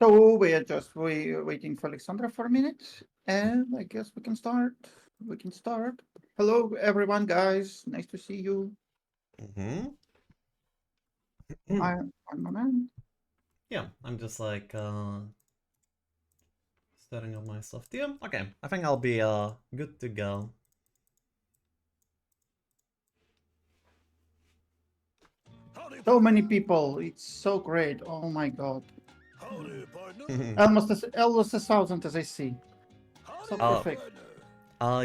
So we are just waiting for Alexandra for a minute, and I guess we can start. We can start. Hello, everyone, guys. Nice to see you. Mm-hmm. I'm my man. Yeah, I'm just like setting up my stuff. Yeah, okay. I think I'll be good to go. So many people. It's so great. Oh my god. uh Almost a thousand as I see. So perfect.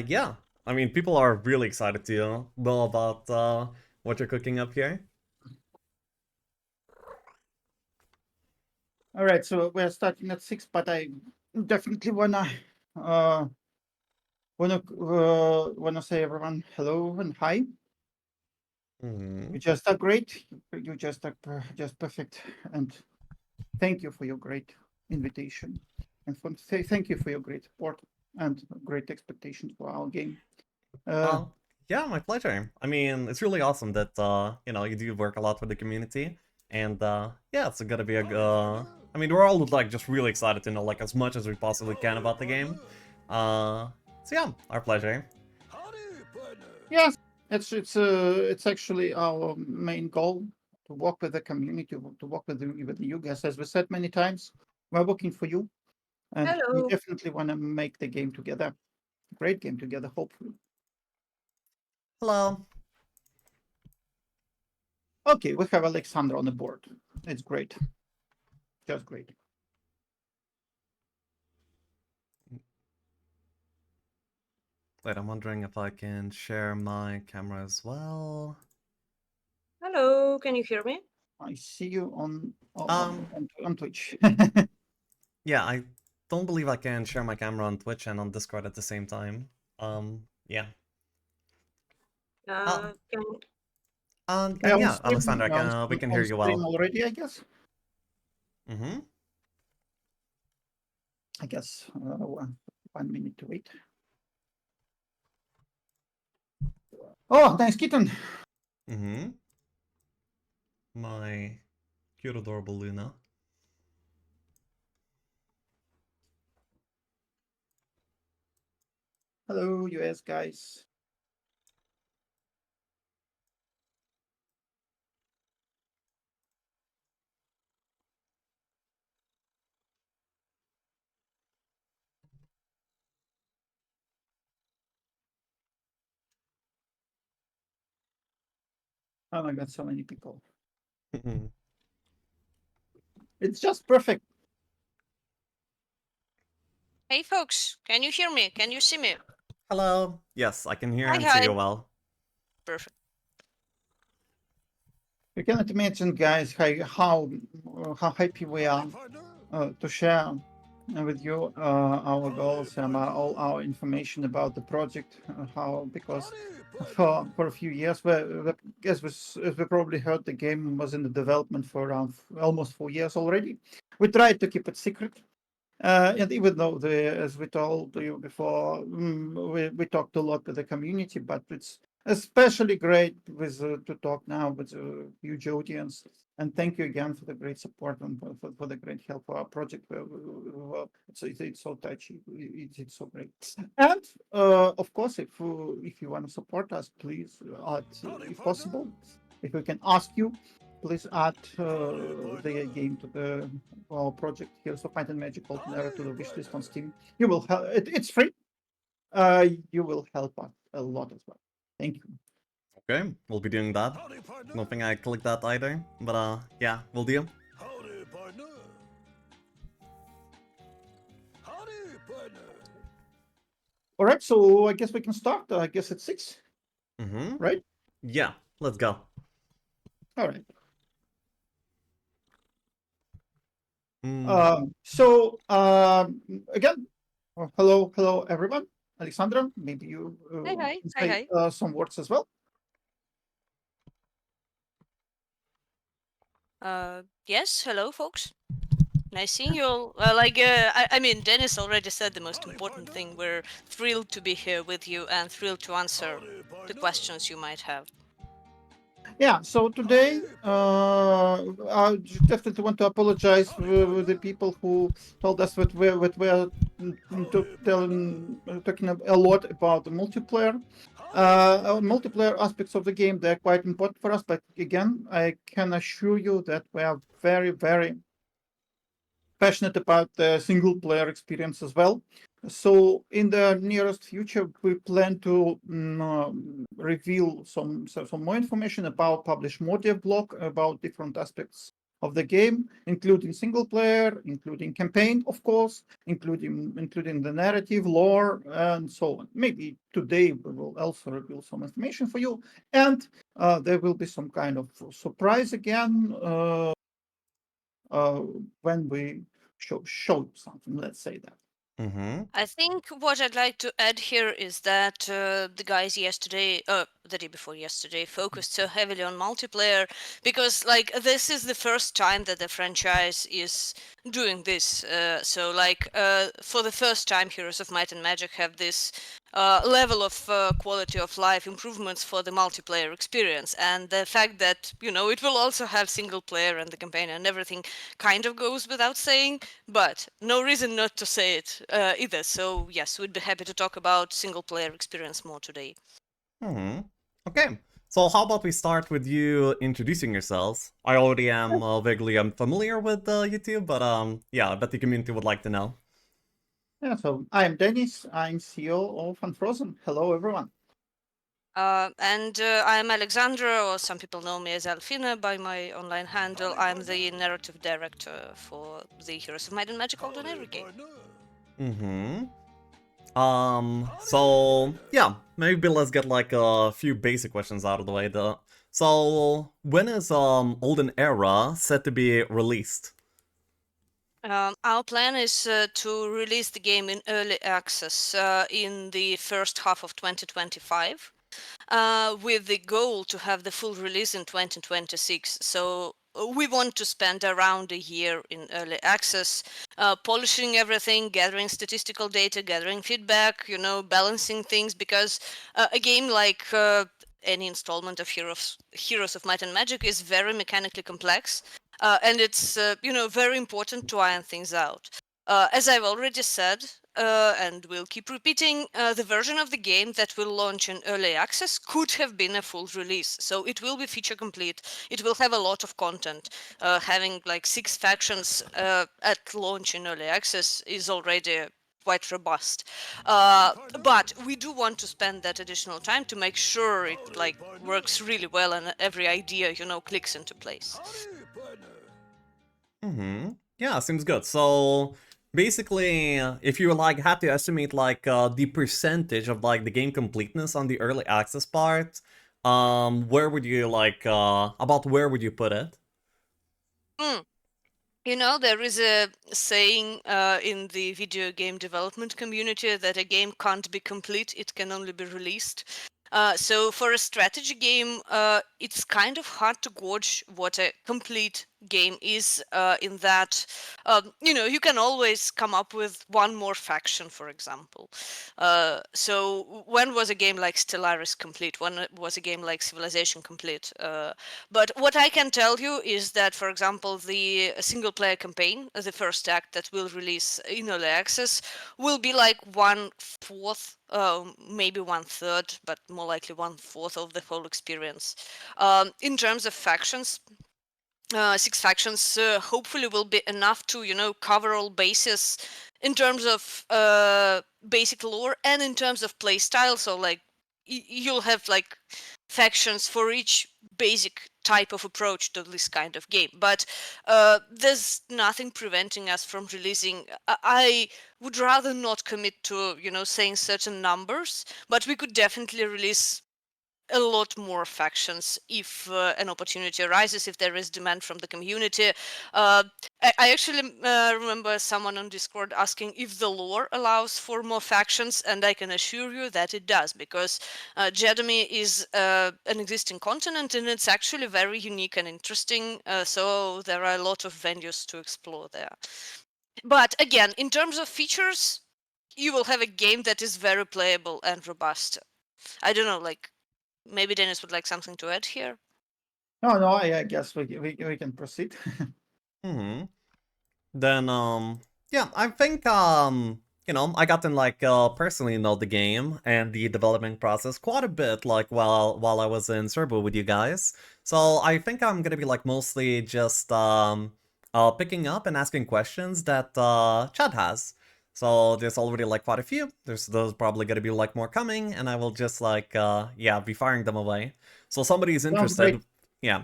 yeah. I mean, people are really excited to know about what you're cooking up here. All right, so we're starting at 6, but I definitely uh wanna say everyone hello and hi. Mm-hmm. You just are great. You just are just perfect, and thank you for your great invitation, and thank you for your great support and great expectations for our game. Uh, Uh, yeah, my pleasure. I mean, it's really awesome that you do work a lot with the community, and yeah, it's gonna be a. I mean, we're all like just really excited to know like as much as we possibly can about the game. So yeah, our pleasure. yes, it's actually our main goal to work with the community, to work with you guys. As we said many times, we're working for you, and we Hello. definitely want to make the game together, great game together. Hopefully. Hello. Okay, we have Alexandra on the board. It's great, just great. Wait, I'm wondering if I can share my camera as well. Hello. Can you hear me? I see you Um, on Twitch. yeah, I don't believe I can share my camera on Twitch and on Discord at the same time. Yeah. Uh, Can Yeah, on yeah, stream, Alexandra, we can hear on you stream well. already, I guess. Mm-hmm. I guess 1 minute to wait. Oh, nice kitten. Mm-hmm. My cute, adorable Luna. Hello, US guys. Oh my God, so many people. It's just perfect. Hey folks, can you hear me? Can you see me? Hello. Yes, I can hear Hi, and see hi. you well. Perfect. You cannot imagine, guys, how happy we are to share with you our goals and all our information about the project. How because for a few years, as we probably heard, the game was in the development for around almost 4 years already. We tried to keep it secret. And even though, as we told you before, we talked a lot with the community, but it's especially great to talk now with a huge audience. And thank you again for the great support and for the great help for our project. It's so touchy. It's so great. And of course, if you want to support us, please, if possible, if we can ask you, please add the game to the our project Heroes of Might and Magic Olden to the wishlist on Steam. You will help. It's free. You will help us a lot as well. Thank you. Okay, we'll be doing that. Don't think I clicked that either, but yeah, we'll do. All right, so I guess we can start. I guess it's 6, Mm-hmm. right? Yeah, let's go. All right. Mm. Again, hello everyone. Alexandra, maybe you Hi, hi. can Hi, say hi. some words as well. Yes, hello folks. Nice seeing you all. I mean, Dennis already said the most important thing. We're thrilled to be here with you and thrilled to answer the questions you might have. Yeah, so today I definitely want to apologize with the people who told us that we're talking a lot about the multiplayer. Multiplayer aspects of the game, they're quite important for us, but again, I can assure you that we are very, very passionate about the single player experience as well. So in the nearest future, we plan to reveal some more information about publish more dev blog about different aspects of the game, including single player, including campaign, of course, including the narrative, lore, and so on. Maybe today we will also reveal some information for you, and there will be some kind of surprise again uh, when we show something. Let's say that. Mm-hmm. I think what I'd like to add here is that the guys yesterday, the day before yesterday, focused so heavily on multiplayer because, like, this is the first time that the franchise is doing this. For the first time, Heroes of Might and Magic have this level of quality of life improvements for the multiplayer experience, and the fact that it will also have single player and the campaign and everything kind of goes without saying, but no reason not to say it either. So yes, we'd be happy to talk about single player experience more today. Mm-hmm. Okay. So how about we start with you introducing yourselves? I already am vaguely familiar with YouTube, but yeah, I bet the community would like to know. Yeah, so I'm Dennis. I'm CEO of Unfrozen. Hello, everyone. I'm Alexandra, or some people know me as Alfina by my online handle. I'm the narrative director for the Heroes of Might and Magic Olden game. Mm-hmm. So yeah, maybe let's get like a few basic questions out of the way. So when is Olden Era set to be released? Our plan is to release the game in early access in the first half of 2025. With the goal to have the full release in 2026. So we want to spend around a year in early access, polishing everything, gathering statistical data, gathering feedback, balancing things, because a game like any installment of Heroes of Might and Magic is very mechanically complex, and it's very important to iron things out. As I've already said, and we'll keep repeating, the version of the game that will launch in early access could have been a full release. So it will be feature complete. It will have a lot of content. Having like 6 factions at launch in early access is already quite robust. But we do want to spend that additional time to make sure it like works really well and every idea, clicks into place. Mm-hmm. Yeah, seems good. So basically, if you like had to estimate like the percentage of like the game completeness on the early access part, where would you like about where would you put it? Mm. There is a saying in the video game development community that a game can't be complete, it can only be released. So for a strategy game, it's kind of hard to gauge what a complete game is in that, you can always come up with one more faction, for example. So when was a game like Stellaris complete? When was a game like Civilization complete? But what I can tell you is that, for example, the single player campaign, the first act that will release in early access, will be like 1/4, maybe 1/3, but more likely 1/4 of the whole experience. In terms of factions, 6 factions hopefully will be enough to cover all bases in terms of basic lore and in terms of play style. So like you'll have like factions for each basic type of approach to this kind of game, but there's nothing preventing us from releasing. I would rather not commit to saying certain numbers, but we could definitely release a lot more factions if an opportunity arises, if there is demand from the community. I actually remember someone on Discord asking if the lore allows for more factions, and I can assure you that it does, because Jedami is an existing continent and it's actually very unique and interesting, so there are a lot of venues to explore there. But again, in terms of features, you will have a game that is very playable and robust. I don't know, like, maybe Dennis would like something to add here. No, no, I guess we can proceed. Hmm. Then yeah, I think I got to like personally know the game and the development process quite a bit like while I was in Serbo with you guys. So I think I'm gonna be like mostly just picking up and asking questions that Chad has. So there's already like quite a few. There's probably gonna be like more coming, and I will just like yeah, be firing them away. So somebody is Sounds great. interested, yeah.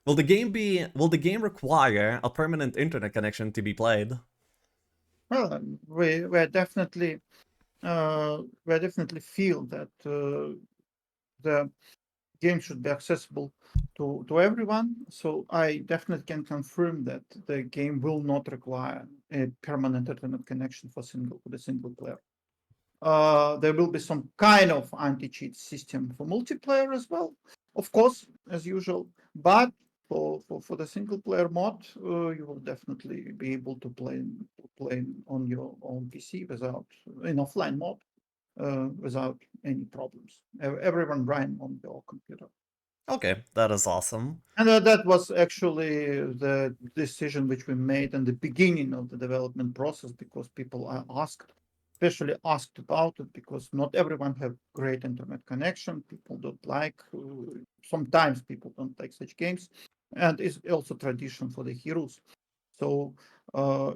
Will the game require a permanent internet connection to be played? Well, we definitely feel that the game should be accessible to everyone. So I definitely can confirm that the game will not require a permanent internet connection for the single player. There will be some kind of anti-cheat system for multiplayer as well, of course, as usual. But for the single player mod, you will definitely be able to play on your own PC without in offline mode without any problems. Everyone running on your computer. Okay, that is awesome. And that was actually the decision which we made in the beginning of the development process because people are asked, especially asked about it because not everyone have great internet connection. People don't like, sometimes people don't like such games. And it's also tradition for the heroes. So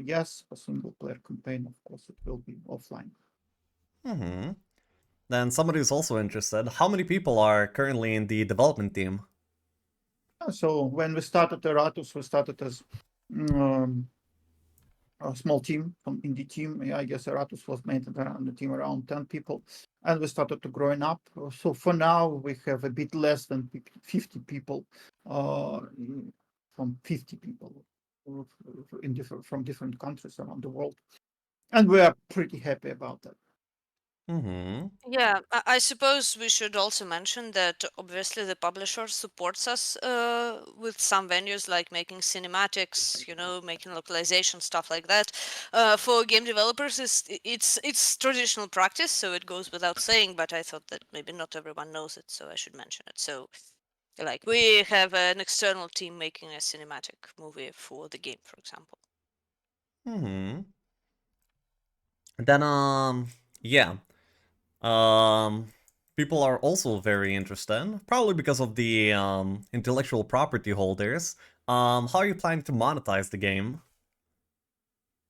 yes, a single player campaign, of course, it will be offline. Hmm. Then somebody who's also interested, how many people are currently in the development team? So when we started Eratus, we started as um, a small team, from indie team. I guess Eratus was made around the team around 10 people, and we started to growing up. So for now, we have a bit less than 50 people, uh, from 50 people from different countries around the world, and we are pretty happy about that. Hmm. Yeah, I suppose we should also mention that obviously the publisher supports us with some venues like making cinematics, making localization stuff like that. For game developers, it's traditional practice, so it goes without saying. But I thought that maybe not everyone knows it, so I should mention it. So, like, we have an external team making a cinematic movie for the game, for example. Hmm. Then yeah. Um People are also very interested, probably because of the intellectual property holders. How are you planning to monetize the game?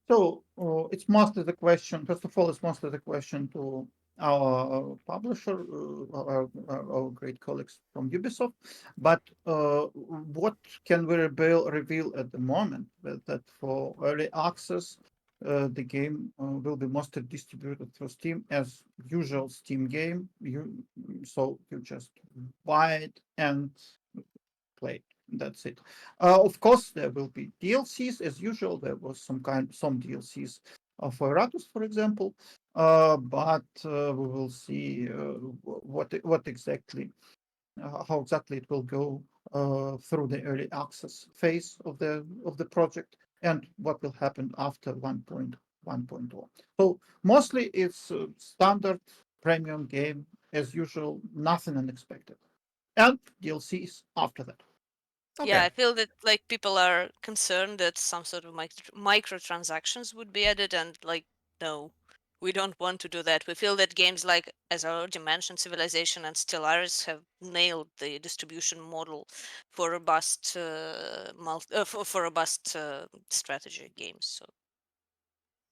So it's mostly the question. First of all, it's mostly the question to our publisher, our great colleagues from Ubisoft. But what can we reveal at the moment? That for early access, the game will be mostly distributed through Steam as usual Steam game. So you just buy it and play. That's it. Of course, there will be DLCs as usual. There was some DLCs for Ratus, for example, but we will see what exactly how exactly it will go through the early access phase of the project and what will happen after 1.1.0. So mostly it's a standard premium game as usual, nothing unexpected, and DLCs after that. Yeah, Okay. I feel that like people are concerned that some sort of microtransactions would be added, and like, no, we don't want to do that. We feel that games like, as I already mentioned, Civilization and Stellaris have nailed the distribution model for robust, for robust strategy games. So.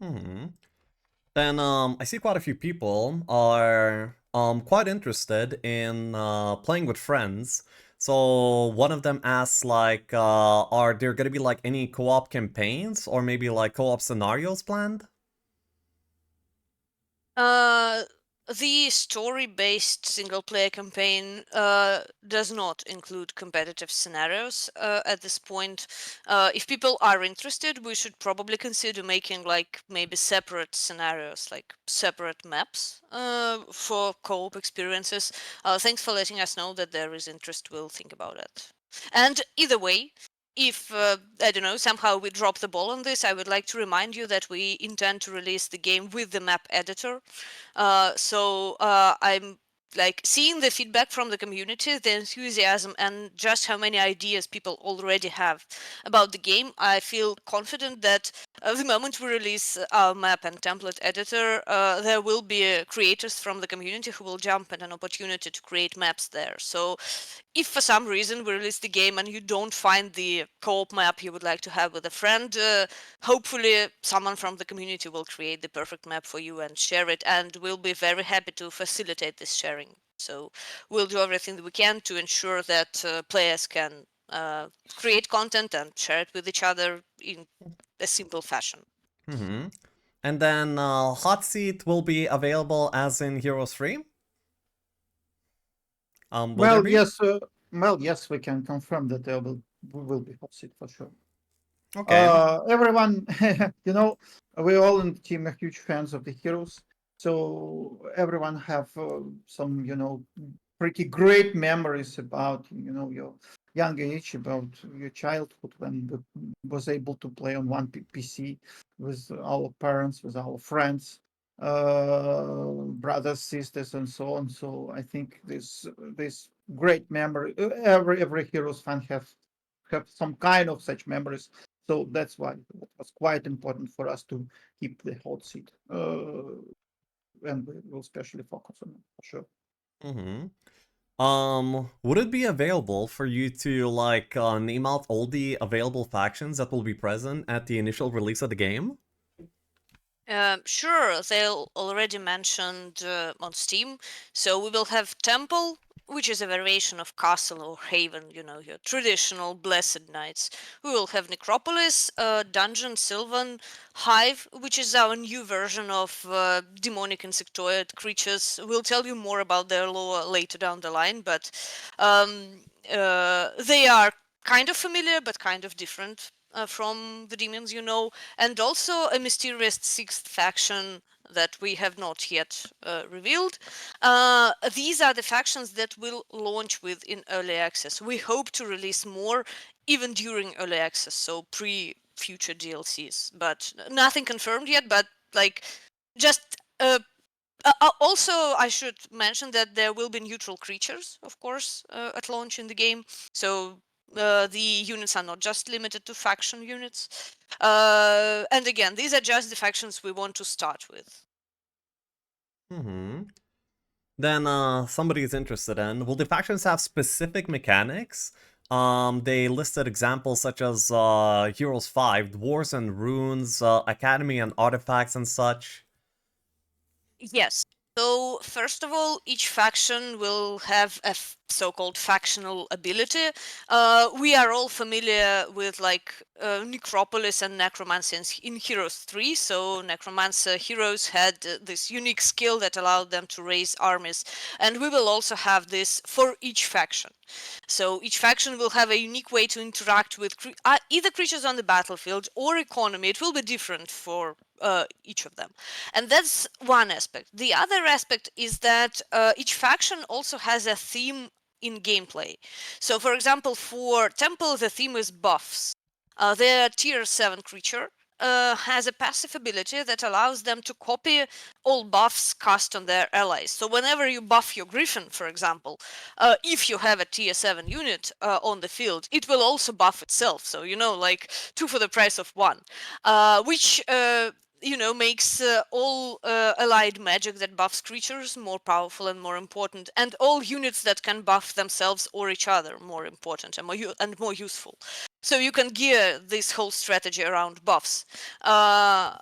Hmm. Then I see quite a few people are quite interested in playing with friends. So one of them asks like, are there gonna be like any co-op campaigns or maybe like co-op scenarios planned? Uh, the story-based single-player campaign does not include competitive scenarios at this point. If people are interested, we should probably consider making like maybe separate scenarios, like separate maps for co-op experiences. Thanks for letting us know that there is interest. We'll think about it. And either way, if I don't know, somehow we drop the ball on this, I would like to remind you that we intend to release the game with the map editor. I'm like seeing the feedback from the community, the enthusiasm, and just how many ideas people already have about the game, I feel confident that the moment we release our map and template editor, there will be creators from the community who will jump at an opportunity to create maps there. So if for some reason we release the game and you don't find the co-op map you would like to have with a friend, hopefully someone from the community will create the perfect map for you and share it, and we'll be very happy to facilitate this sharing. So we'll do everything that we can to ensure that players can create content and share it with each other in a simple fashion. Mm-hmm. And then Hot Seat will be available as in Heroes 3? Will there Well, be? yes. Well, yes, we can confirm that there will be hot seat for sure. Okay. Everyone, we all in the team are huge fans of the heroes, so everyone have some, pretty great memories about, your young age, about your childhood when was able to play on one PC with our parents, with our friends, brothers, sisters, and so on. So I think this great memory, every heroes fan have some kind of such memories. So that's why it was quite important for us to keep the hot seat, and we will especially focus on it for sure. Mm-hmm. Would it be available for you to like name out all the available factions that will be present at the initial release of the game? Sure, they already mentioned on Steam. So we will have Temple, which is a variation of Castle or Haven, your traditional Blessed Knights. We will have Necropolis, Dungeon, Sylvan, Hive, which is our new version of demonic insectoid creatures. We'll tell you more about their lore later down the line, but they are kind of familiar but kind of different from the demons, and also a mysterious sixth faction that we have not yet revealed. These are the factions that will launch with in early access. We hope to release more even during early access, so pre future DLCs, but nothing confirmed yet. But like, just also, I should mention that there will be neutral creatures, of course, at launch in the game. So the units are not just limited to faction units. And again, these are just the factions we want to start with. Mm-hmm. Then somebody is interested in, will the factions have specific mechanics? They listed examples such as Heroes 5, Dwarves and Runes, Academy and Artifacts and such. Yes. So first of all, each faction will have a so-called factional ability. We are all familiar with like Necropolis and Necromancy in Heroes 3. So Necromancer heroes had this unique skill that allowed them to raise armies, and we will also have this for each faction. So each faction will have a unique way to interact with either creatures on the battlefield or economy. It will be different for each of them. And that's one aspect. The other aspect is that each faction also has a theme in gameplay. So, for example, for Temple, the theme is buffs. Their tier 7 creature has a passive ability that allows them to copy all buffs cast on their allies. So whenever you buff your Griffin, for example, if you have a tier 7 unit on the field, it will also buff itself. So, like 2 for the price of 1, which makes all allied magic that buffs creatures more powerful and more important, and all units that can buff themselves or each other more important and more useful. So you can gear this whole strategy around buffs. And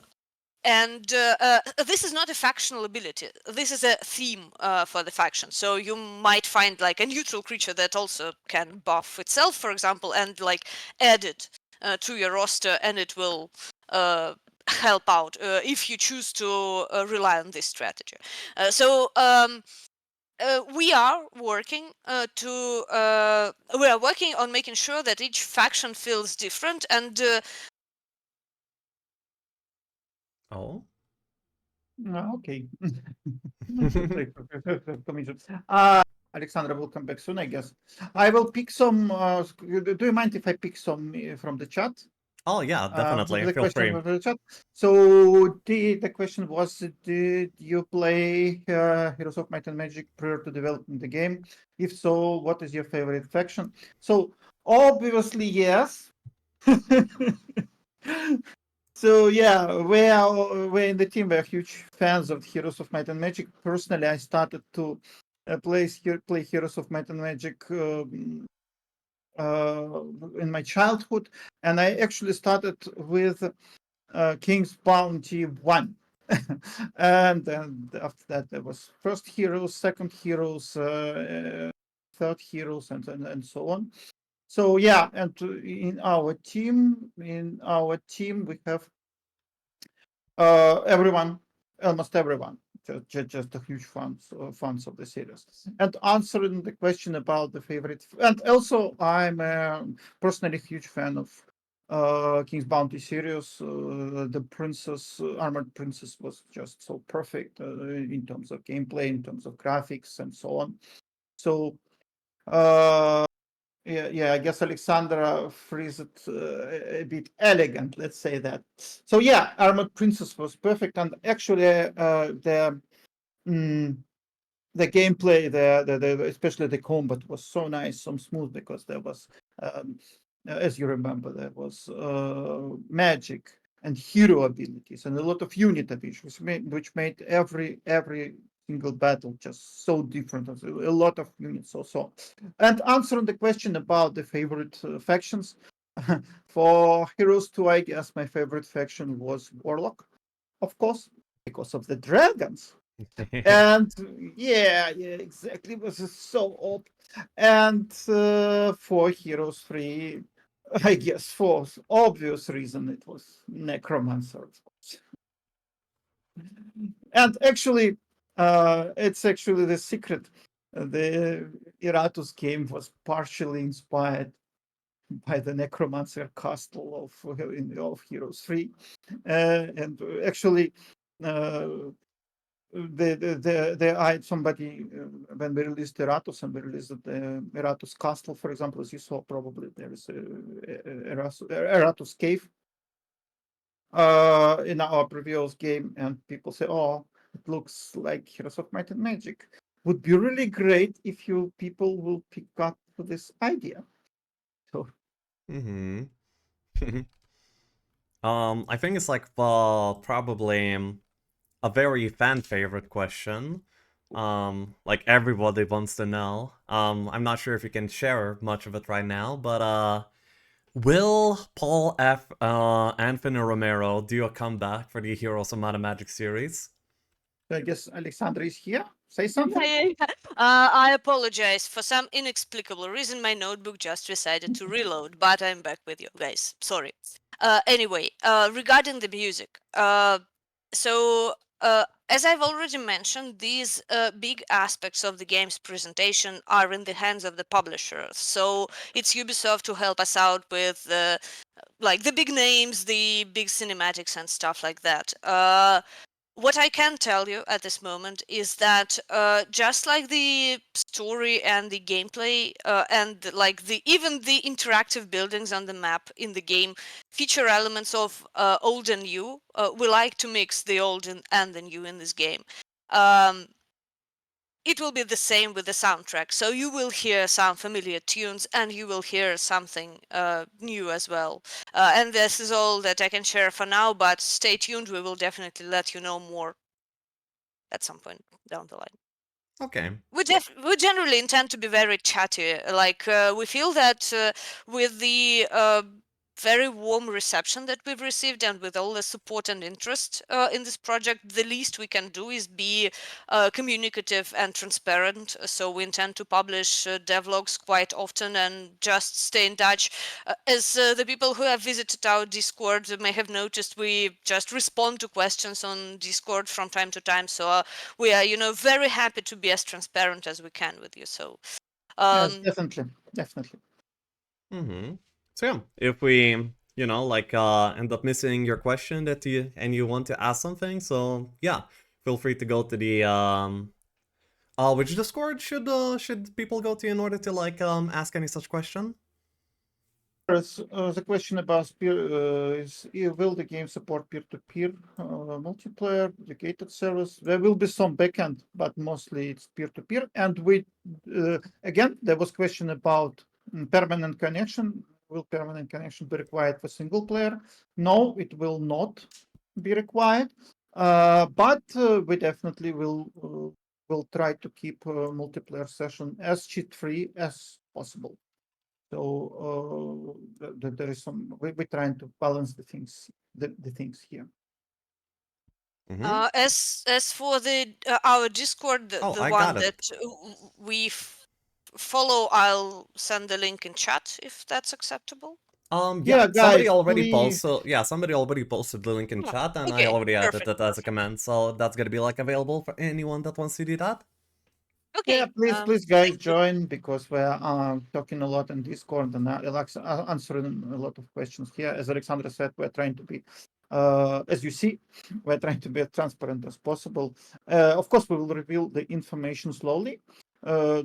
this is not a factional ability. This is a theme for the faction. So you might find like a neutral creature that also can buff itself, for example, and like add it to your roster, and it will help out if you choose to rely on this strategy. We are working we are working on making sure that each faction feels different, and Oh? Okay. Alexandra will come back soon, I guess. I will pick some. Do you mind if I pick some from the chat? Oh yeah, definitely. The Feel question free. was in the chat. So the question was, did you play Heroes of Might and Magic prior to developing the game? If so, what is your favorite faction? So obviously yes. So yeah, we're in the team. We're huge fans of Heroes of Might and Magic. Personally, I started to play Heroes of Might and Magic in my childhood, and I actually started with King's Bounty 1. And then after that, there was first Heroes, second Heroes, third Heroes, and so on. So yeah, and in our team, we have everyone, almost everyone, just a huge fans of the series. And answering the question about the favorite, and also I'm personally a huge fan of King's Bounty series. The Armored Princess was just so perfect in terms of gameplay, in terms of graphics, and so on. So yeah, I guess Alexandra phrased it a bit elegant, let's say that. So yeah, Armored Princess was perfect, and actually mm, the gameplay, especially the combat was so nice, so smooth, because there was, as you remember, there was magic and hero abilities and a lot of unit abilities, which made every single battle just so different. A lot of units also. And answering the question about the favorite factions, for Heroes 2, I guess my favorite faction was Warlock, of course, because of the dragons. And yeah, exactly. It was so old. And for Heroes 3, I guess for obvious reason, it was Necromancer, of course. And actually, it's actually the secret. The Eratus game was partially inspired by the Necromancer castle of Heroes 3. And actually, uh, I had somebody when we released Eratus, and we released the Eratus Castle, for example, as you saw, probably there is Eratus Cave in our previous game, and people say, "Oh, it looks like Heroes of Might and Magic." Would be really great if you people will pick up this idea. So Mm-hmm. I think it's like probably a very fan favorite question. Like everybody wants to know. I'm not sure if you can share much of it right now, but will Paul F. Anthony Romero do a comeback for the Heroes of Might and Magic series? I guess Alexandra is here. Say Yeah, something. yeah. I apologize. For some inexplicable reason, my notebook just decided to reload, but I'm back with you guys. Sorry. Anyway, regarding the music, so as I've already mentioned, these big aspects of the game's presentation are in the hands of the publisher. So it's Ubisoft to help us out with like the big names, the big cinematics, and stuff like that. What I can tell you at this moment is that just like the story and the gameplay and like the even the interactive buildings on the map in the game feature elements of old and new, we like to mix the old and the new in this game. Um, it will be the same with the soundtrack. So you will hear some familiar tunes and you will hear something new as well. And this is all that I can share for now, but stay tuned. We will definitely let you know more at some point down the line. Okay. We generally intend to be very chatty. Like we feel that with the very warm reception that we've received and with all the support and interest in this project, the least we can do is be communicative and transparent. So we intend to publish devlogs quite often and just stay in touch. As the people who have visited our Discord may have noticed, we just respond to questions on Discord from time to time. So we are, very happy to be as transparent as we can with you. So Yes, um, definitely. Mm-hmm. So yeah, if we, like end up missing your question that you want to ask something, so yeah, feel free to go to the which Discord should people go to in order to like ask any such question? The question about will the game support peer-to-peer multiplayer, dedicated service? There will be some backend, but mostly it's peer-to-peer. And again, there was question about permanent connection. Will permanent connection be required for single player? No, it will not be required. But we definitely will try to keep multiplayer session as cheat-free as possible. So there is we're trying to balance the things here. Mm-hmm. As for the our Discord, Oh, the I one got it. that we follow, I'll send the link in chat if that's acceptable. Yeah, Yeah, somebody guys, already please. posted. Yeah, somebody already posted the link in Oh, chat, and I okay, already added perfect, it as a perfect. command. So that's gonna be like available for anyone that wants to do that. Yeah, Okay, please, guys, thank you. join because we're talking a lot in Discord and answering a lot of questions here. As Alexandra said, we're trying to be, as you see, we're trying to be as transparent as possible. Of course, we will reveal the information slowly. We're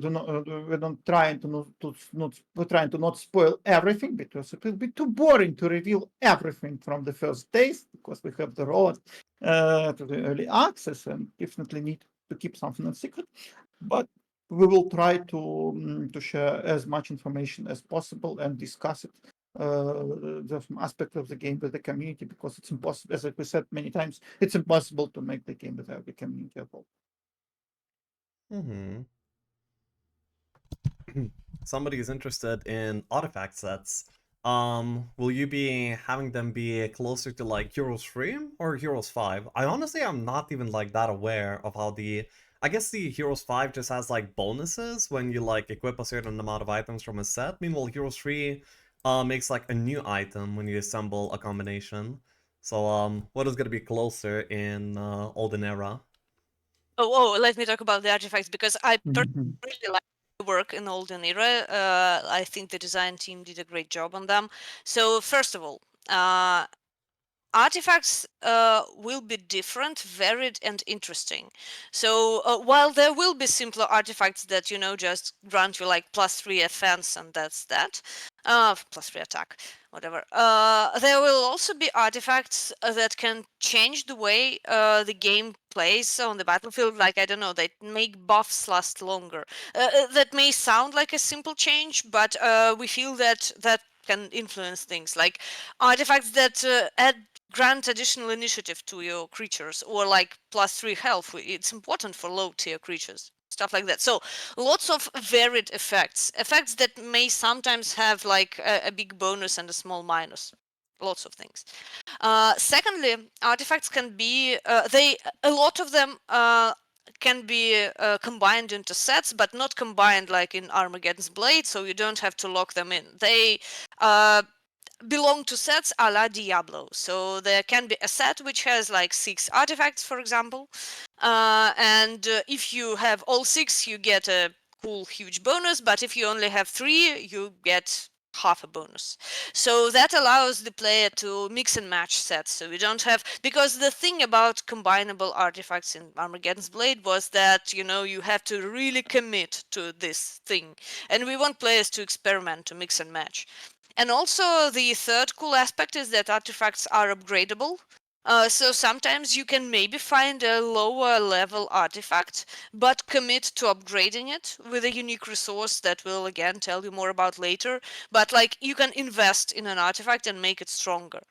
not trying we're trying to not spoil everything because it will be too boring to reveal everything from the first days because we have the road to the early access and definitely need to keep something a secret. But we will try to share as much information as possible and discuss it, the aspect of the game with the community, because it's impossible, as we said many times, it's impossible to make the game without the community involved. Mm-hmm. Somebody is interested in artifact sets. Will you be having them be closer to like Heroes 3 or Heroes 5? I honestly am not even like that aware of how I guess the Heroes 5 just has like bonuses when you like equip a certain amount of items from a set. Meanwhile, Heroes 3 makes like a new item when you assemble a combination. So what is gonna be closer in Olden era? Let me talk about the artifacts because I Mhm. really like the work in Olden era. I think the design team did a great job on them. So first of all, artifacts will be different, varied, and interesting. So while there will be simpler artifacts that just grant you like +3 offense and that's that, +3 attack, whatever. There will also be artifacts that can change the way the game plays on the battlefield. Like I don't know, they make buffs last longer. That may sound like a simple change, but we feel that can influence things, like artifacts that grant additional initiative to your creatures, or like +3 health. It's important for low tier creatures, stuff like that. So lots of varied effects that may sometimes have like a big bonus and a small minus, lots of things. Secondly, artifacts can be a lot of them can be combined into sets, but not combined like in Armageddon's Blade, so you don't have to lock them in. They belong to sets a la Diablo. So there can be a set which has like 6 artifacts, for example. And if you have all 6, you get a cool, huge bonus. But if you only have 3, you get half a bonus. So that allows the player to mix and match sets. So we don't have, because the thing about combinable artifacts in Armageddon's Blade was that you have to really commit to this thing, and we want players to experiment, to mix and match. And also the third cool aspect is that artifacts are upgradable. So sometimes you can maybe find a lower level artifact, but commit to upgrading it with a unique resource that we'll again tell you more about later. But like you can invest in an artifact and make it stronger.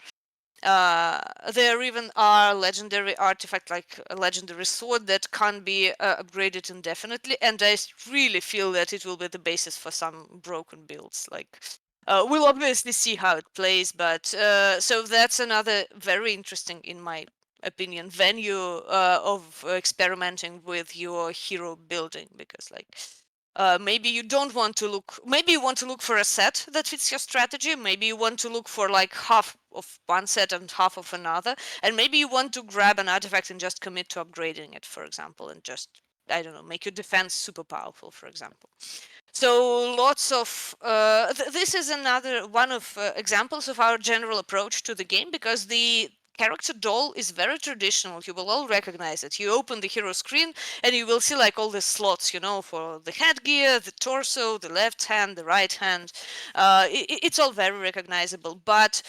There even are legendary artifact like a legendary sword that can be upgraded indefinitely, and I really feel that it will be the basis for some broken builds. Like we'll obviously see how it plays, but so that's another very interesting, in my opinion, venue of experimenting with your hero building, because like maybe you don't want to look, maybe you want to look for a set that fits your strategy, maybe you want to look for like half of one set and half of another, and maybe you want to grab an artifact and just commit to upgrading it, for example, and just, I don't know, make your defense super powerful, for example. So lots of this is another one of examples of our general approach to the game, because the character doll is very traditional. You will all recognize it. You open the hero screen and you will see like all the slots, for the headgear, the torso, the left hand, the right hand. It's all very recognizable. But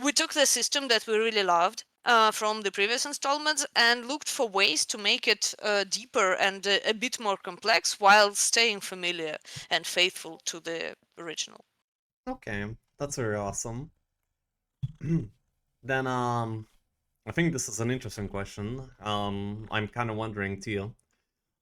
we took the system that we really loved from the previous installments and looked for ways to make it deeper and a bit more complex while staying familiar and faithful to the original. Okay, that's very awesome. Then I think this is an interesting question. I'm kind of wondering too.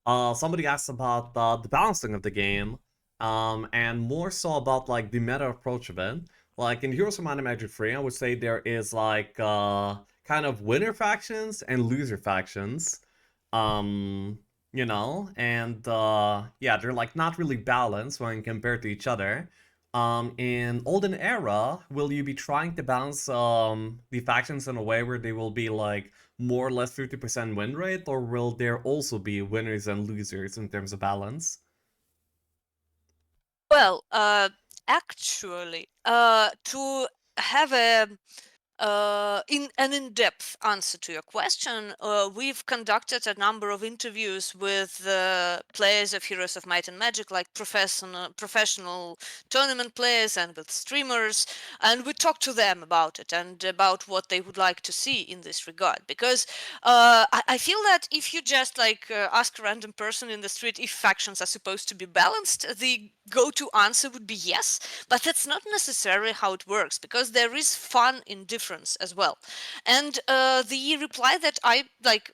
Somebody asked about the balancing of the game, and more so about like the meta approach of it. Like in Heroes of Might and Magic 3, I would say there is like kind of winner factions and loser factions. And yeah, they're like not really balanced when compared to each other. In Olden era, will you be trying to balance the factions in a way where they will be like more or less 50% win rate, or will there also be winners and losers in terms of balance? Well, actually, to have an in-depth answer to your question, we've conducted a number of interviews with players of Heroes of Might and Magic, like professional tournament players and with streamers, and we talked to them about it and about what they would like to see in this regard. Because I feel that if you just like ask a random person in the street if factions are supposed to be balanced, the go-to answer would be yes, but that's not necessarily how it works, because there is fun in difference as well. And the reply that I like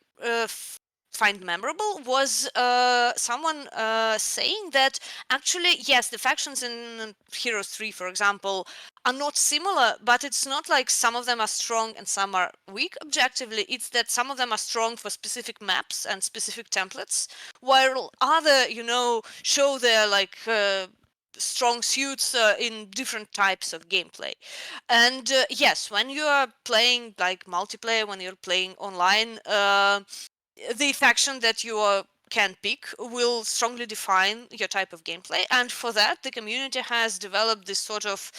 find memorable was someone saying that actually, yes, the factions in Heroes 3, for example, are not similar, but it's not like some of them are strong and some are weak objectively. It's that some of them are strong for specific maps and specific templates, while other, show their like strong suits in different types of gameplay. And yes, when you are playing like multiplayer, when you're playing online, the faction that you can pick will strongly define your type of gameplay. And for that, the community has developed this sort of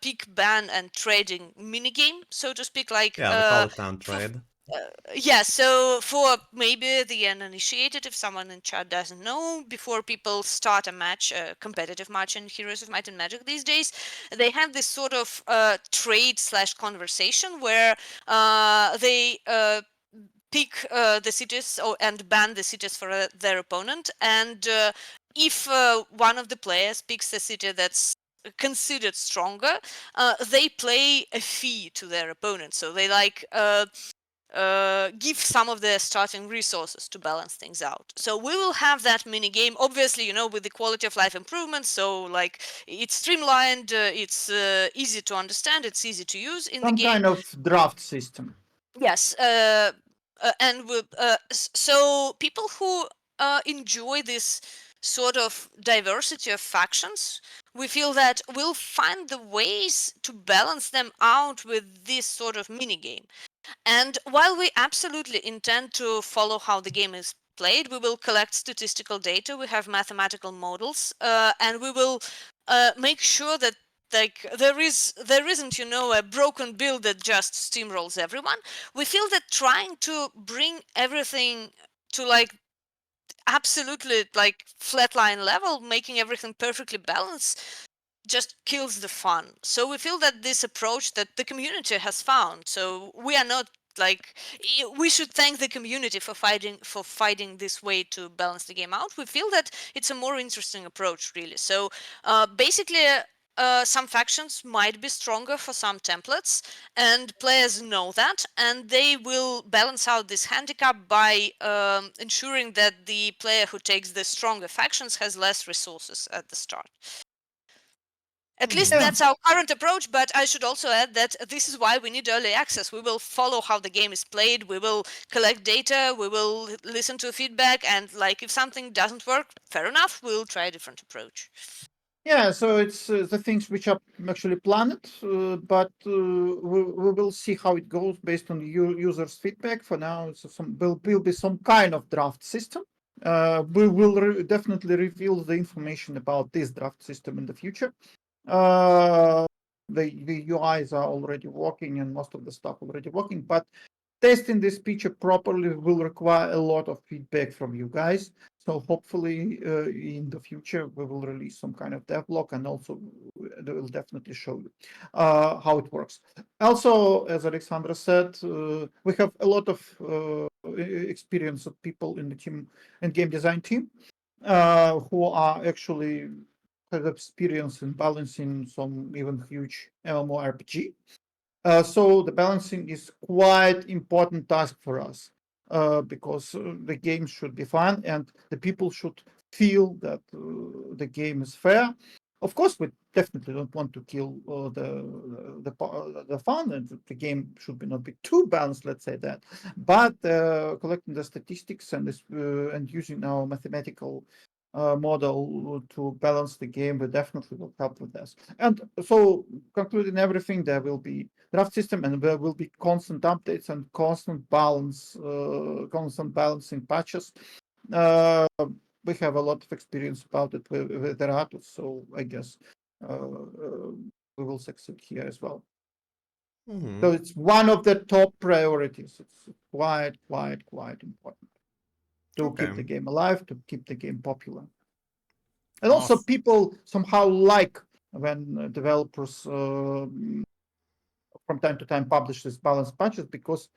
pick, ban, and trading minigame, so to speak. Like, Yeah, we call it town trade. yeah, so for maybe the uninitiated, if someone in chat doesn't know, before people start a match, a competitive match in Heroes of Might and Magic these days, they have this sort of trade/conversation where they pick the cities and ban the cities for their opponent. And if one of the players picks a city that's considered stronger, they play a fee to their opponent. So they like give some of their starting resources to balance things out. So we will have that mini game, obviously, with the quality of life improvements. So like it's streamlined, it's easy to understand, it's easy to use in the Some game. kind of draft system. Yes, so people who enjoy this sort of diversity of factions, we feel that we'll find the ways to balance them out with this sort of mini game. And while we absolutely intend to follow how the game is played, we will collect statistical data, we have mathematical models, and we will make sure that like there isn't a broken build that just steamrolls everyone. We feel that trying to bring everything to like absolutely like flatline level, making everything perfectly balanced, just kills the fun. So we feel that this approach that the community has found, so we are not like we should thank the community for fighting this way to balance the game out. We feel that it's a more interesting approach, really. So basically some factions might be stronger for some templates, and players know that, and they will balance out this handicap by ensuring that the player who takes the stronger factions has less resources at the start. At least Yeah. that's our current approach, but I should also add that this is why we need early access. We will follow how the game is played, we will collect data, we will listen to feedback, and like if something doesn't work, fair enough, we'll try a different approach. Yeah, so it's the things which are actually planned, but we will see how it goes based on the users' feedback. For now, it's will be some kind of draft system. We will definitely reveal the information about this draft system in the future. the UIs are already working and most of the stuff already working, but testing this feature properly will require a lot of feedback from you guys. So hopefully in the future we will release some kind of devlog, and also they will definitely show you how it works. Also, as Alexandra said, we have a lot of experience of people in the team and game design team who are actually have experience in balancing some even huge MMORPG. So the balancing is quite important task for us because the game should be fun and the people should feel that the game is fair. Of course, we definitely don't want to kill the fun, and the game should be not be too balanced. Let's say that, but collecting the statistics and this and using our mathematical model to balance the game, we definitely will help with this. And so, concluding everything, there will be draft system, and there will be constant updates and constant constant balancing patches. Uh, we have a lot of experience about it with Eratus, so I guess we will succeed here as well. Hmm. So it's one of the top priorities. It's quite important to keep the Okay. game alive, to keep the game popular. And also, Awesome. people somehow like when developers from time to time publish these balanced patches, because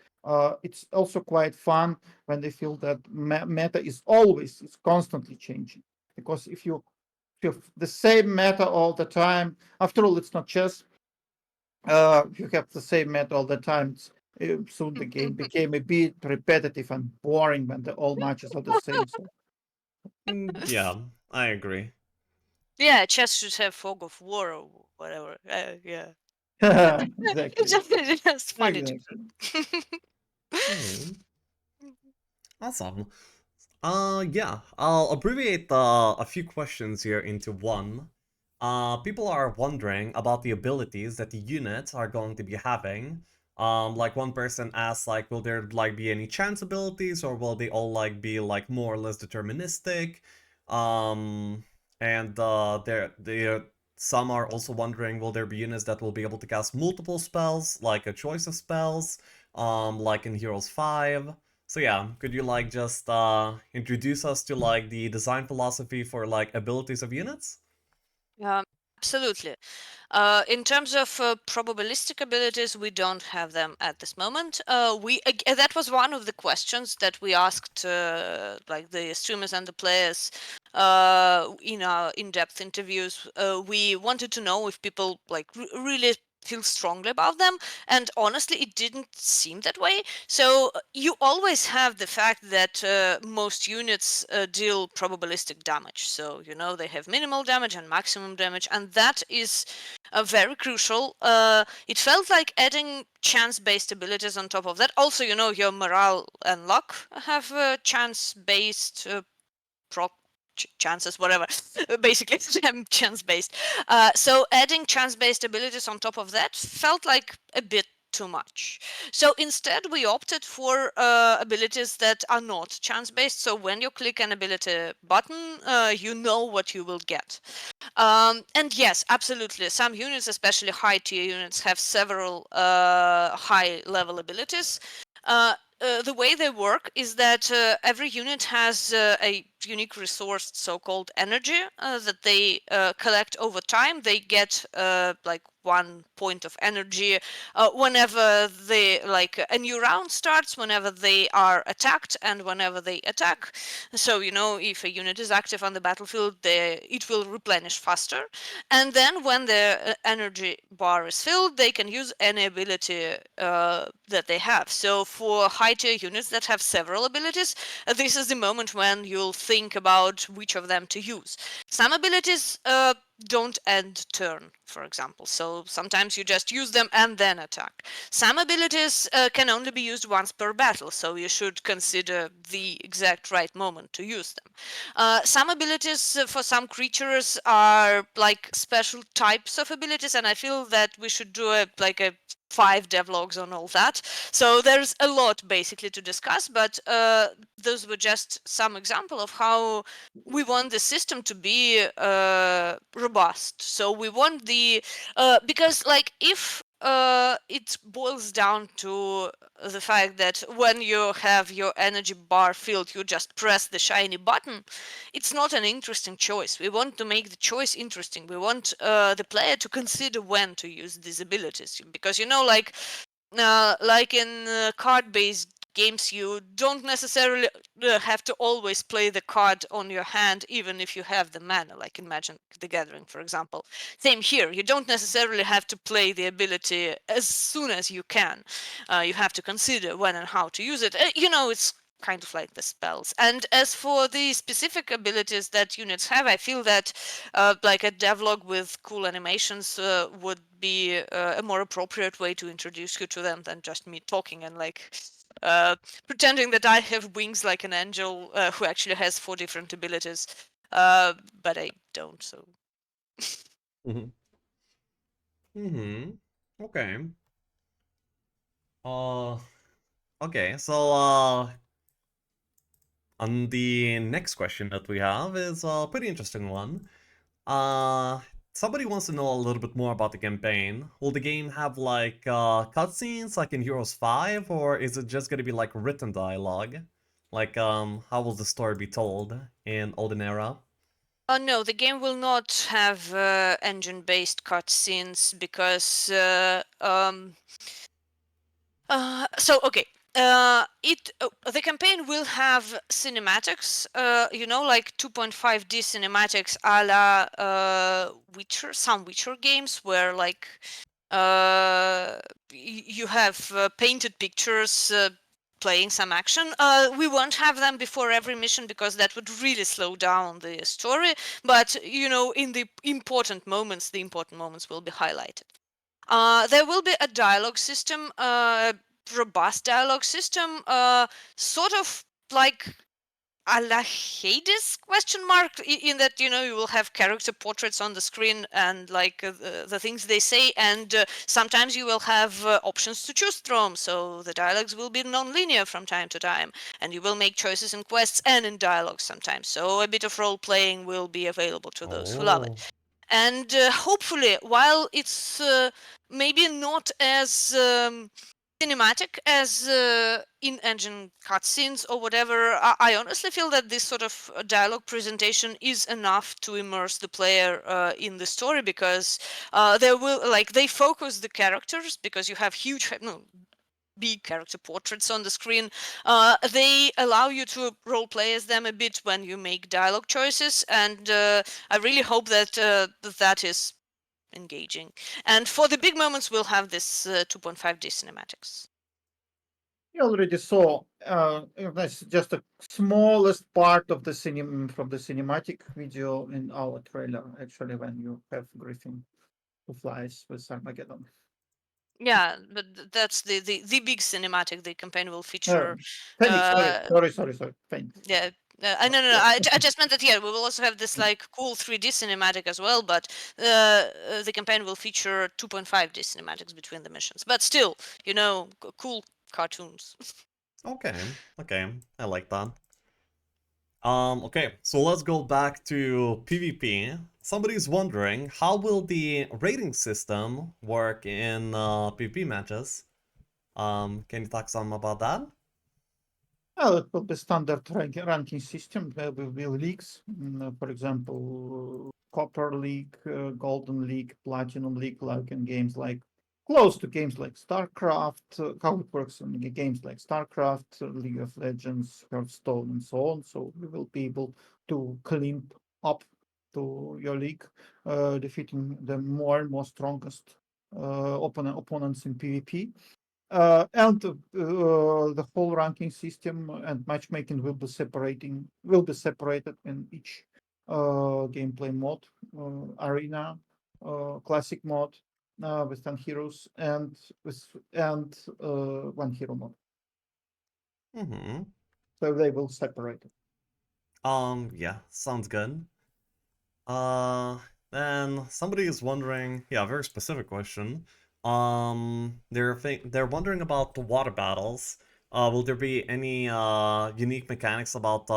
it's also quite fun when they feel that meta is constantly changing. Because if you have the same meta all the time, after all, it's not chess. If you have the same meta all the time, soon the game became a bit repetitive and boring when all matches are the same. So Yeah, I agree. Yeah, chess should have fog of war or whatever. Yeah. exactly, It's just funny to exactly. Hmm. Awesome. Yeah, I'll abbreviate a few questions here into one. People are wondering about the abilities that the units are going to be having. Like one person asked, like, will there like be any chance abilities, or will they all like be like more or less deterministic? Um, and there some are also wondering, will there be units that will be able to cast multiple spells, like a choice of spells, like in Heroes 5? So yeah, could you like just introduce us to like the design philosophy for like abilities of units? Um, Absolutely. In terms of probabilistic abilities, we don't have them at this moment. That was one of the questions that we asked, like the streamers and the players, in our in-depth interviews. We wanted to know if people like really feel strongly about them, and honestly, it didn't seem that way. So you always have the fact that most units deal probabilistic damage. So they have minimal damage and maximum damage, and that is very crucial. It felt like adding chance-based abilities on top of that. Also, your morale and luck have chance-based proc chances, whatever. Basically, chance-based. So adding chance-based abilities on top of that felt like a bit too much. So instead, we opted for abilities that are not chance-based. So when you click an ability button, you know what you will get. And yes, absolutely. Some units, especially high tier units, have several high level abilities. The way they work is that every unit has a unique resource, so-called energy, that they collect over time. They get like 1 point of energy whenever a new round starts, whenever they are attacked, and whenever they attack. So if a unit is active on the battlefield, it will replenish faster. And then when the energy bar is filled, they can use any ability that they have. So for high tier units that have several abilities, this is the moment when you'll think about which of them to use. Some abilities don't end turn, for example. So sometimes you just use them and then attack. Some abilities can only be used once per battle, so you should consider the exact right moment to use them. Some abilities for some creatures are like special types of abilities, and I feel that we should do a 5 devlogs on all that. So there's a lot basically to discuss, but those were just some example of how we want the system to be robust. So we want the because like if it boils down to the fact that when you have your energy bar filled, you just press the shiny button, it's not an interesting choice. We want to make the choice interesting. We want the player to consider when to use these abilities, because like in card-based games, you don't necessarily have to always play the card on your hand, even if you have the mana, like in Magic the Gathering, for example. Same here. You don't necessarily have to play the ability as soon as you can. You have to consider when and how to use it. It's kind of like the spells. And as for the specific abilities that units have, I feel that like a devlog with cool animations would be a more appropriate way to introduce you to them than just me talking and like pretending that I have wings like an angel who actually has 4 different abilities. But I don't, so. Mm-hmm. Mm-hmm. Okay. Uh, okay, so, and the next question that we have is a pretty interesting one. Uh, Somebody wants to know a little bit more about the campaign. Will the game have like cutscenes like in Heroes 5, or is it just gonna be like written dialogue? Like, how will the story be told in Olden era? No, the game will not have engine-based cutscenes because so okay. The campaign will have cinematics, like 2.5D cinematics a la Witcher, some Witcher games where like you have painted pictures playing some action. We won't have them before every mission because that would really slow down the story. But in the important moments will be highlighted. There will be a dialogue system, robust dialogue system, sort of like a la Hades question mark, in that you will have character portraits on the screen and like the things they say, and sometimes you will have options to choose from, so the dialogues will be non-linear from time to time, and you will make choices in quests and in dialogues sometimes, so a bit of role playing will be available to those who love it. Oh. And hopefully, while it's maybe not as cinematic as in-engine cutscenes or whatever, I honestly feel that this sort of dialogue presentation is enough to immerse the player in the story, because they focus the characters because you have huge, no, big character portraits on the screen. They allow you to role play as them a bit when you make dialogue choices, and I really hope that that is engaging. And for the big moments, we'll have this 2.5D cinematics. You already saw that's just a smallest part of the from the cinematic video in our trailer, actually, when you have Griffin who flies with Armageddon. Yeah, but that's the big cinematic. The campaign will feature. Phoenix, Uh, sorry, Phoenix. yeah. No. I just meant that. Yeah, we will also have this like cool 3D cinematic as well, but the campaign will feature 2.5D cinematics between the missions. But still, cool cartoons. Okay, I like that. Okay, so let's go back to PvP. Somebody's wondering, how will the rating system work in PvP matches? Can you talk some about that? Well, it will be standard ranking system. There will be leagues, for example, Copper League, Golden League, Platinum League, like in games like close to games like StarCraft, how it works in games like StarCraft, League of Legends, Hearthstone, and so on. So we will be able to clean up to your league, defeating the more and more strongest opponents in PvP. And the whole ranking system and matchmaking will be separated in each gameplay mode: arena, classic mode with 10 heroes, and one hero mode. Mm-hmm. So they will separate it. Yeah, sounds good. Uh, then somebody is wondering, yeah, very specific question. they're wondering about the water battles. Will there be any unique mechanics about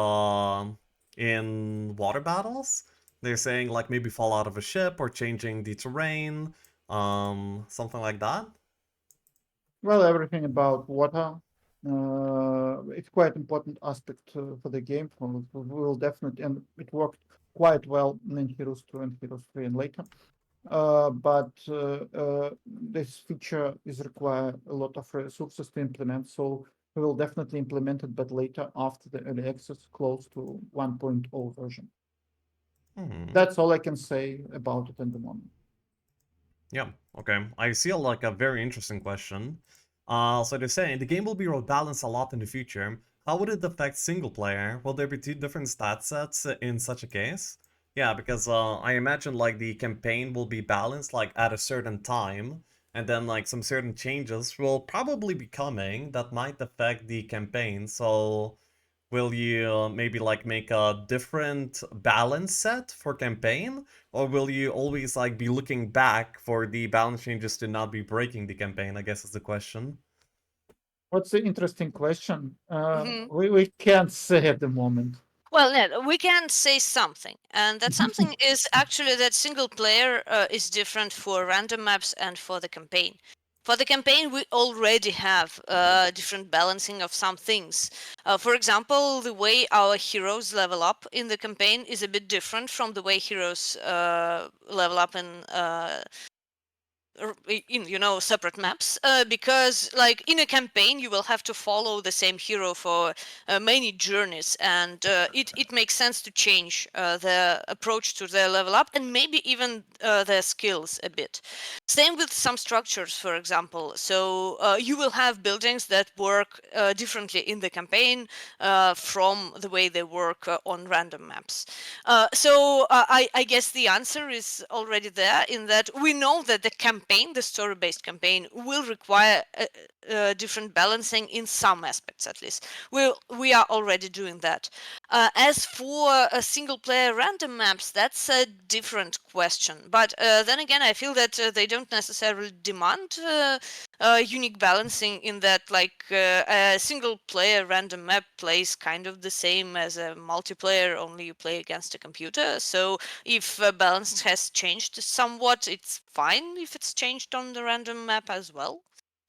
in water battles? They're saying like maybe fall out of a ship or changing the terrain, something like that. Well, everything about water. It's quite important aspect for the game. We will definitely, and it worked quite well in Heroes 2 and Heroes 3 and later. But this feature is require a lot of resources to implement. So we will definitely implement it, but later after the early access, close to 1.0 version. Hmm. That's all I can say about it at the moment. Yeah, okay. I see like a very interesting question. So they're saying the game will be rebalanced a lot in the future. How would it affect single player? Will there be two different stat sets in such a case? Yeah, because I imagine like the campaign will be balanced like at a certain time, and then like some certain changes will probably be coming that might affect the campaign. So will you maybe like make a different balance set for campaign? Or will you always like be looking back for the balance changes to not be breaking the campaign, I guess is the question. What's the interesting question? Mhm. We can't say at the moment. Well, Ned, we can say something, and that something is actually that single player is different for random maps and for the campaign. For the campaign, we already have different balancing of some things. For example, the way our heroes level up in the campaign is a bit different from the way heroes level up in separate maps, because like in a campaign you will have to follow the same hero for many journeys, and it makes sense to change the approach to their level up and maybe even their skills a bit. Same with some structures, for example. So you will have buildings that work differently in the campaign from the way they work on random maps. I guess the answer is already there, in that we know that the campaign, the story-based campaign, will require different balancing in some aspects, at least. We are already doing that. As for single-player random maps, that's a different question. But then again, I feel that they don't necessarily demand unique balancing, in that like a single player random map plays kind of the same as a multiplayer, only you play against a computer. So if balance has changed somewhat, it's fine if it's changed on the random map as well.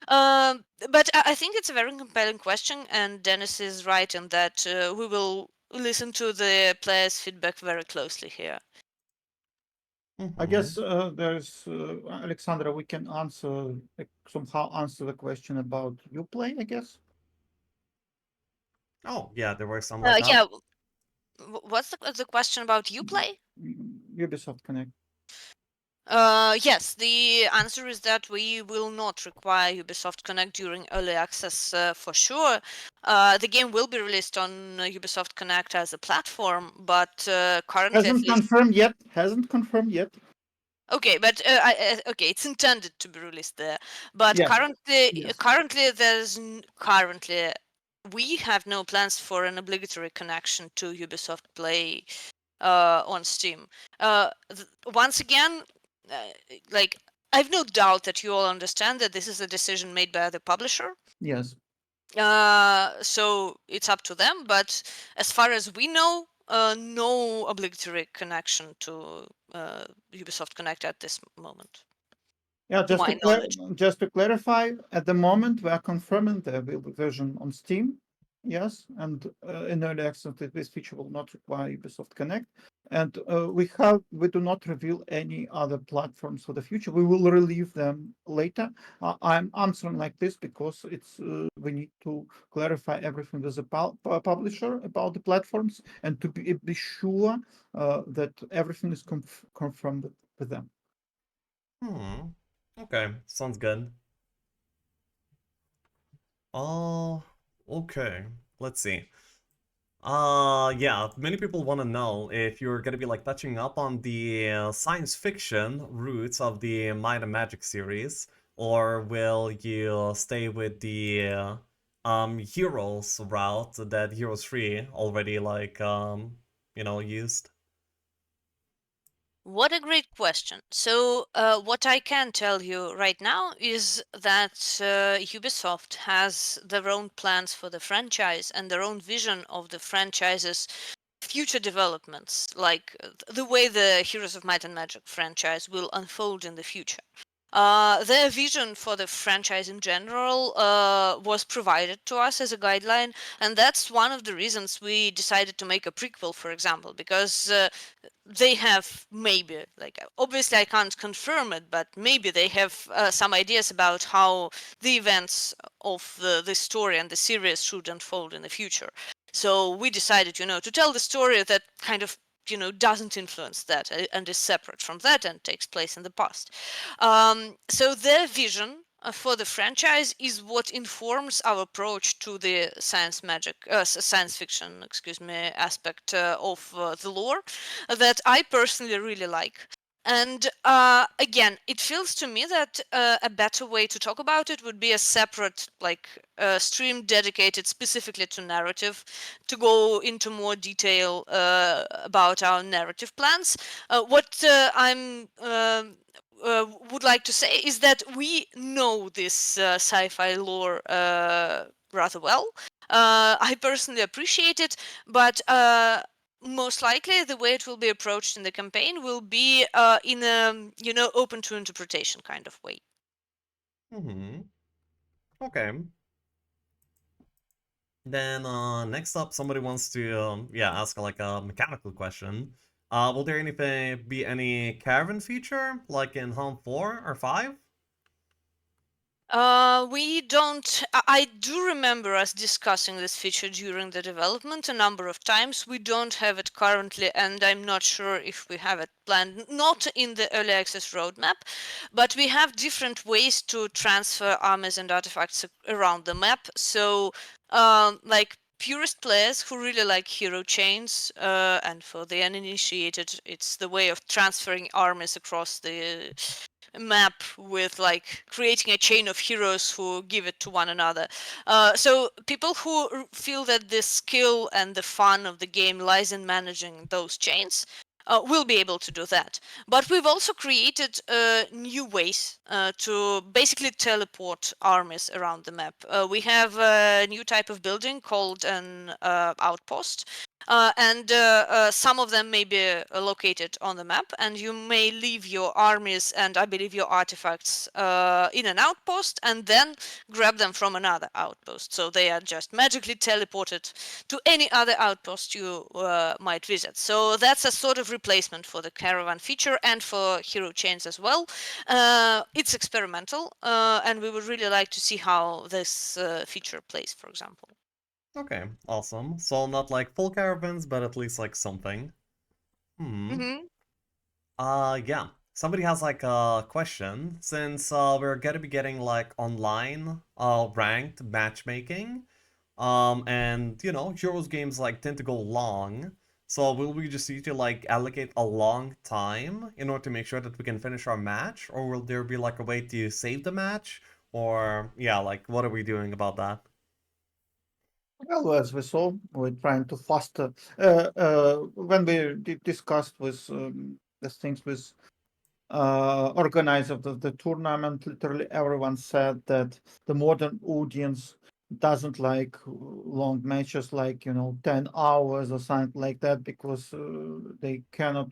But I think it's a very compelling question, and Dennis is right in that we will listen to the players' feedback very closely here. I Mhm. guess there's Alexandra. We can answer somehow answer the question about Uplay. I guess. Oh, yeah, there were some like that. Yeah, what's the question about Uplay? Ubisoft Connect. Yes, the answer is that we will not require Ubisoft Connect during early access for sure. The game will be released on Ubisoft Connect as a platform, but currently at Hasn't least. confirmed yet. Hasn't confirmed yet. Okay, but okay, it's intended to be released there. But Yeah. currently, Yes. currently we have no plans for an obligatory connection to Ubisoft Play on Steam. Once again, uh, like I've no doubt that you all understand that this is a decision made by the publisher. Yes. So it's up to them. But as far as we know, no obligatory connection to Ubisoft Connect at this moment, Yeah. to my knowledge. Just to clarify, at the moment we are confirming there will be version on Steam. Yes, and in early access this feature will not require Ubisoft Connect. And we do not reveal any other platforms for the future. We will release them later. I'm answering like this because it's we need to clarify everything with the publisher about the platforms, and to be sure that everything is confirmed with them. Hmm. Okay, sounds good. Uh, okay. Let's see. Yeah, many people want to know if you're gonna be like touching up on the science fiction roots of the Might and Magic series, or will you stay with the Heroes route that Heroes 3 already like used? What a great question. So, what I can tell you right now is that Ubisoft has their own plans for the franchise and their own vision of the franchise's future developments, like the way the Heroes of Might and Magic franchise will unfold in the future. Their vision for the franchise in general was provided to us as a guideline, and that's one of the reasons we decided to make a prequel, for example, because they have maybe, like, obviously I can't confirm it, but maybe they have some ideas about how the events of the story and the series should unfold in the future. So we decided, to tell the story that kind of doesn't influence that and is separate from that and takes place in the past. So their vision for the franchise is what informs our approach to the science fiction, excuse me, aspect of the lore that I personally really like. And again, it feels to me that a better way to talk about it would be a separate, like, stream dedicated specifically to narrative, to go into more detail about our narrative plans. What I'm would like to say is that we know this sci-fi lore rather well. I personally appreciate it, but most likely the way it will be approached in the campaign will be in a open to interpretation kind of way. Mm-hmm. Okay. Then next up, somebody wants to ask like a mechanical question. Will there be any caravan feature like in Home 4 or 5? We don't. I do remember us discussing this feature during the development a number of times. We don't have it currently, and I'm not sure if we have it planned. Not in the early access roadmap, but we have different ways to transfer armies and artifacts around the map. So, like, purist players who really like hero chains, and for the uninitiated, it's the way of transferring armies across the map with, like, creating a chain of heroes who give it to one another. So people who feel that the skill and the fun of the game lies in managing those chains will be able to do that. But we've also created new ways to basically teleport armies around the map. We have a new type of building called an outpost, and some of them may be located on the map, and you may leave your armies and I believe your artifacts in an outpost and then grab them from another outpost. So they are just magically teleported to any other outpost you might visit. So that's a sort of replacement for the caravan feature and for hero chains as well. It's experimental, and we would really like to see how this feature plays, for example. Okay, awesome. So not like full caravans, but at least like something. Hmm. Mm-hmm. Yeah. Somebody has like a question. Since we're gonna be getting like online ranked matchmaking, and Heroes games like tend to go long. So will we just need to like allocate a long time in order to make sure that we can finish our match, or will there be like a way to save the match, or yeah, like what are we doing about that? Well, as we saw, we're trying to foster. When we discussed with the things with organizer of the tournament, literally everyone said that the modern audience doesn't like long matches, like 10 hours or something like that, because they cannot.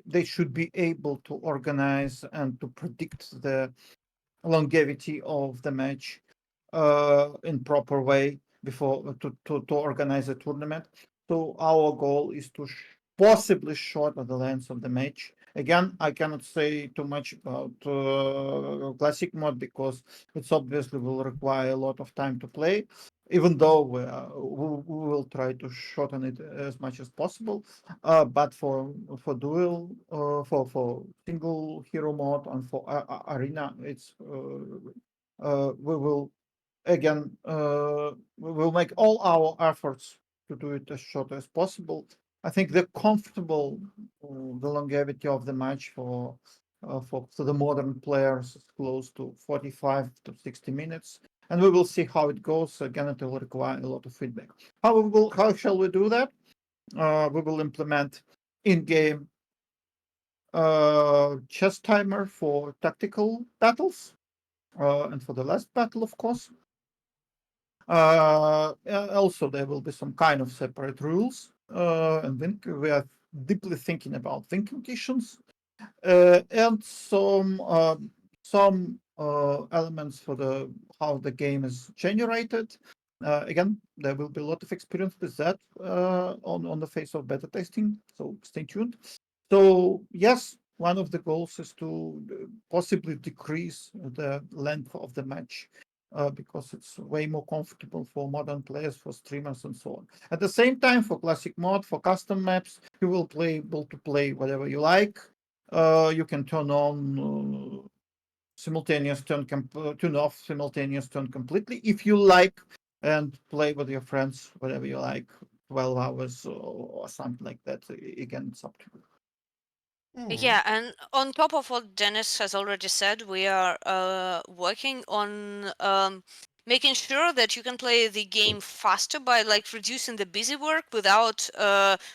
They should be able to organize and to predict the longevity of the match in proper way before to organize a tournament. So our goal is to possibly shorten the length of the match. Again, I cannot say too much about classic mode because it's obviously will require a lot of time to play. Even though we will try to shorten it as much as possible, but for duel, for single hero mode and for arena, it's we will again we will make all our efforts to do it as short as possible. I think the longevity of the match for the modern players is close to 45 to 60 minutes, and we will see how it goes. Again, it will require a lot of feedback. How shall we do that? We will implement in-game chess timer for tactical battles, and for the last battle, of course. Also, there will be some kind of separate rules, and then we are deeply thinking about win conditions, and some elements for the how the game is generated. Again, there will be a lot of experience with that on the phase of beta testing, so stay tuned. So yes, one of the goals is to possibly decrease the length of the match, because it's way more comfortable for modern players, for streamers, and so on. At the same time, for classic mod, for custom maps, you will be able to play whatever you like. You can turn on simultaneous turn off simultaneous turn completely if you like, and play with your friends whatever you like, 12 hours or something like that. Again, it's up to you. Yeah, and on top of what Dennis has already said, we are working on making sure that you can play the game faster by like reducing the busy work without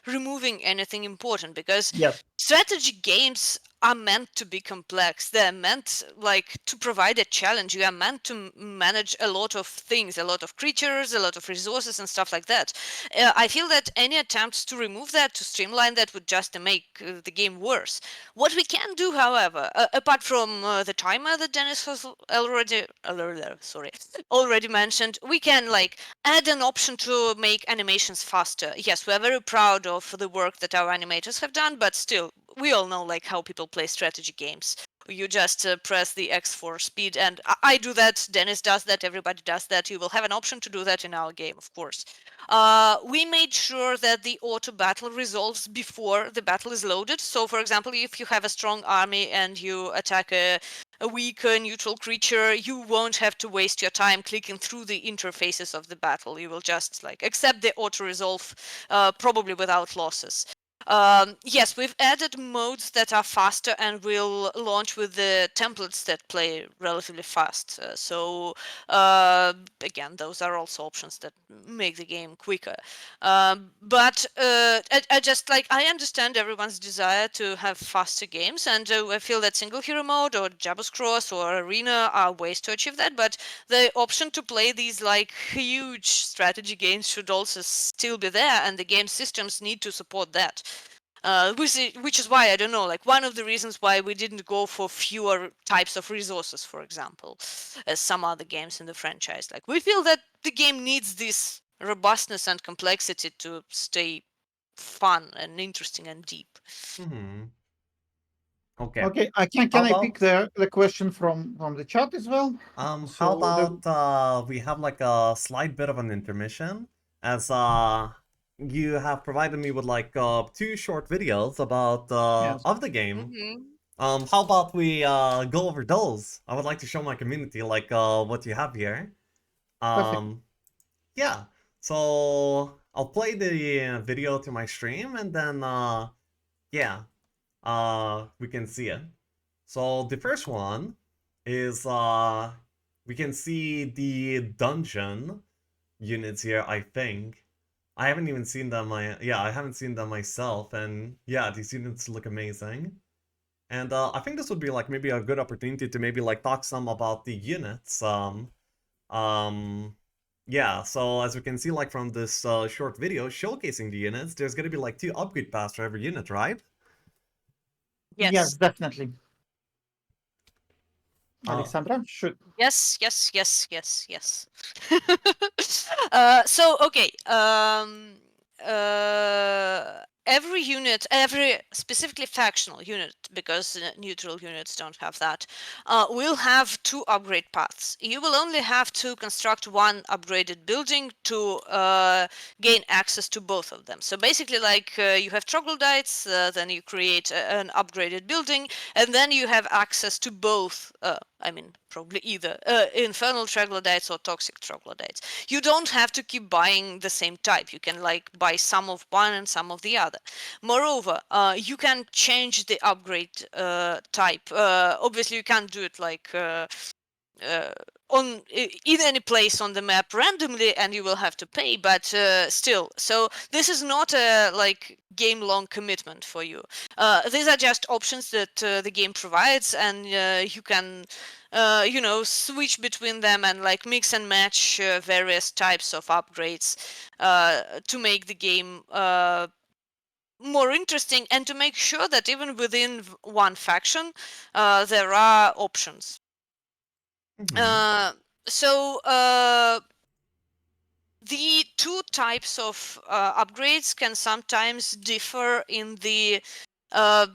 removing anything important, because Yes, strategy games are meant to be complex. They're meant like to provide a challenge. You are meant to manage a lot of things, a lot of creatures, a lot of resources and stuff like that. I feel that any attempts to remove that, to streamline that, would just make the game worse. What we can do, however, apart from the timer that Dennis has already mentioned, we can like add an option to make animations faster. Yes, we are very proud of the work that our animators have done, but still, we all know like how people play strategy games. You just press the X for speed, and I do that. Dennis does that. Everybody does that. You will have an option to do that in our game, of course. We made sure that the auto battle resolves before the battle is loaded. So, for example, if you have a strong army and you attack a weak neutral creature, you won't have to waste your time clicking through the interfaces of the battle. You will just like accept the auto resolve, probably without losses. Yes, we've added modes that are faster and will launch with the templates that play relatively fast. Again, those are also options that make the game quicker. But I just like I understand everyone's desire to have faster games, and I feel that single hero mode or Jabos Cross or Arena are ways to achieve that. But the option to play these like huge strategy games should also still be there, and the game systems need to support that. Which is why I don't know, like one of the reasons why we didn't go for fewer types of resources, for example, as some other games in the franchise. Like we feel that the game needs this robustness and complexity to stay fun and interesting and deep. Okay. okay, can How I pick about the question from the chat as well? how So about we have like a slight bit of an intermission, as you have provided me with like two short videos about yes, of the game. Mm-hmm. How about we go over those? I would like to show my community like what you have here. perfect. Yeah. So I'll play the video to my stream, and then yeah, we can see it. So the first one is we can see the dungeon units here, I think. I haven't even seen them I haven't seen them myself, and yeah, these units look amazing. And I think this would be like maybe a good opportunity to maybe like talk some about the units. Um yeah, so as we can see like from this short video showcasing the units, there's gonna be like 2 upgrade paths for every unit, right? Yes, Yes. definitely. Uh, Alexandra should. Yes, yes, yes, yes, yes. So okay, every unit, every specifically factional unit, because neutral units don't have that, will have 2 upgrade paths. You will only have to construct one upgraded building to gain access to both of them. So basically, like you have troglodytes, then you create an upgraded building, and then you have access to both. I mean, probably either infernal troglodytes or toxic troglodytes. You don't have to keep buying the same type. You can like buy some of one and some of the other. Moreover, you can change the upgrade type. Obviously, you can't do it like in any place on the map randomly, and you will have to pay. But still, so this is not a like game long commitment for you. These are just options that the game provides, and you can switch between them and like mix and match various types of upgrades to make the game more interesting, and to make sure that even within one faction there are options. Mhm. So the two types of upgrades can sometimes differ in the uh,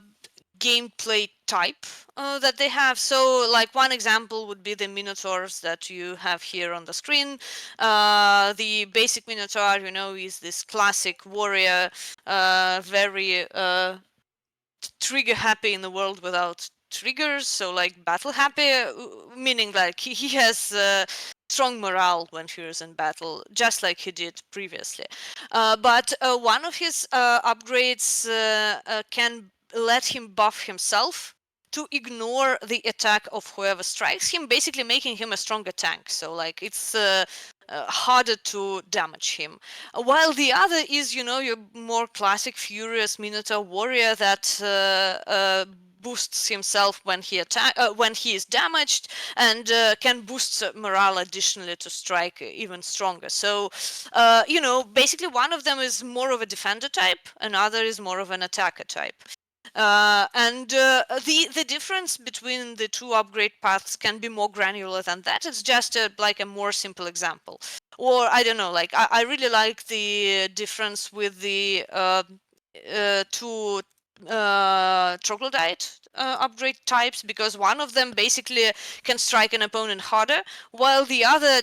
gameplay type that they have. So like one example would be the minotaurs that you have here on the screen. The basic minotaur, is this classic warrior, very trigger happy in the world without triggers, so like battle happy, meaning like he has strong morale when he is in battle, just like he did previously. But one of his upgrades can let him buff himself to ignore the attack of whoever strikes him, basically making him a stronger tank. So like it's harder to damage him. While the other is, your more classic furious Minotaur warrior that boosts himself when when he is damaged, and can boost morale additionally to strike even stronger. So, basically one of them is more of a defender type, another is more of an attacker type. And the difference between the two upgrade paths can be more granular than that. It's just like a more simple example. Or I don't know, like I really like the difference with the two troglodyte upgrade types, because one of them basically can strike an opponent harder, while the other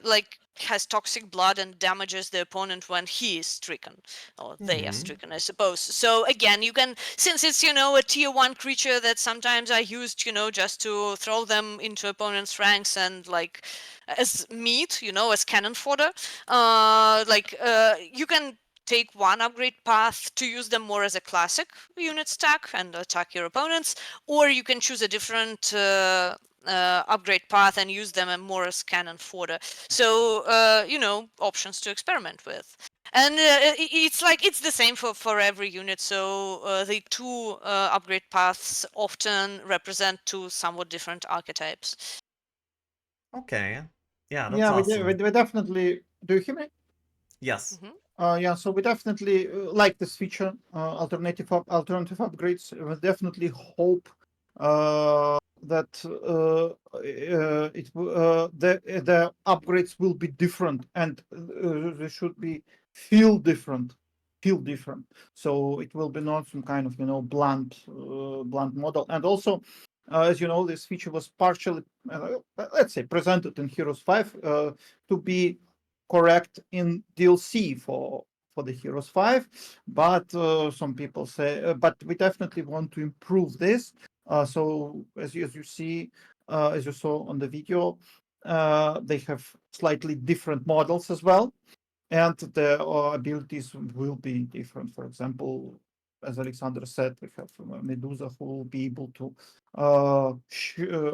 like has toxic blood and damages the opponent when he is stricken, or they are Mhm. stricken, I suppose. So again, you can, since it's a tier 1 creature that sometimes I used just to throw them into opponents' ranks and like as meat, as cannon fodder, you can take one upgrade path to use them more as a classic unit stack and attack your opponents, or you can choose a different upgrade path and use them more as cannon fodder. So options to experiment with. And it's the same for every unit. So the two upgrade paths often represent two somewhat different archetypes. Okay. Yeah, that's Yeah, awesome. we definitely. Do you hear me? Yes. Hmm. Yeah, so we definitely like this feature, alternative upgrades. We definitely hope that the upgrades will be different, and they should be feel different, feel different. So it will be not some kind of blunt model. And also, as you know, this feature was partially, let's say, presented in Heroes 5 to be correct in DLC for the Heroes 5, but some people say, but we definitely want to improve this. So as you see, as you saw on the video, they have slightly different models as well, and the abilities will be different. For example, as Alexander said, we have Medusa who will be able to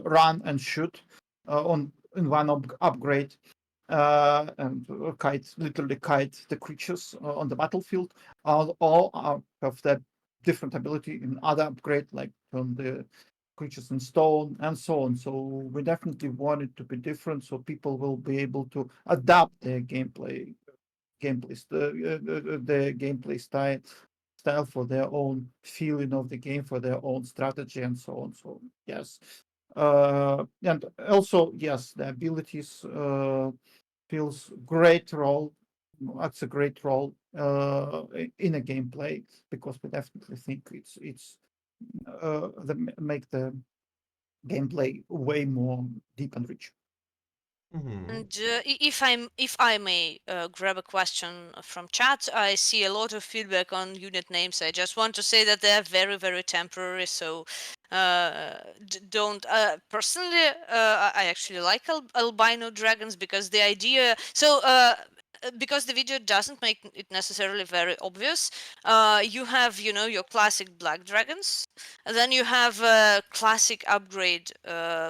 run and shoot on in one upgrade, and literally kite the creatures on the battlefield. All have that different ability in other upgrade, like from the creatures in stone and so on. So we definitely want it to be different, so people will be able to adapt their the gameplay style for their own feeling of the game, for their own strategy, and so on. So yes, and also yes, the abilities feels great role. That's a great role in a gameplay, because we definitely think it's make the gameplay way more deep and rich. Mhm. And if I may grab a question from chat, I see a lot of feedback on unit names. I just want to say that they're very, very temporary. So don't. Personally, I actually like albino dragons, because the idea. So because the video doesn't make it necessarily very obvious, you have, your classic black dragons, and then you have a classic upgrade,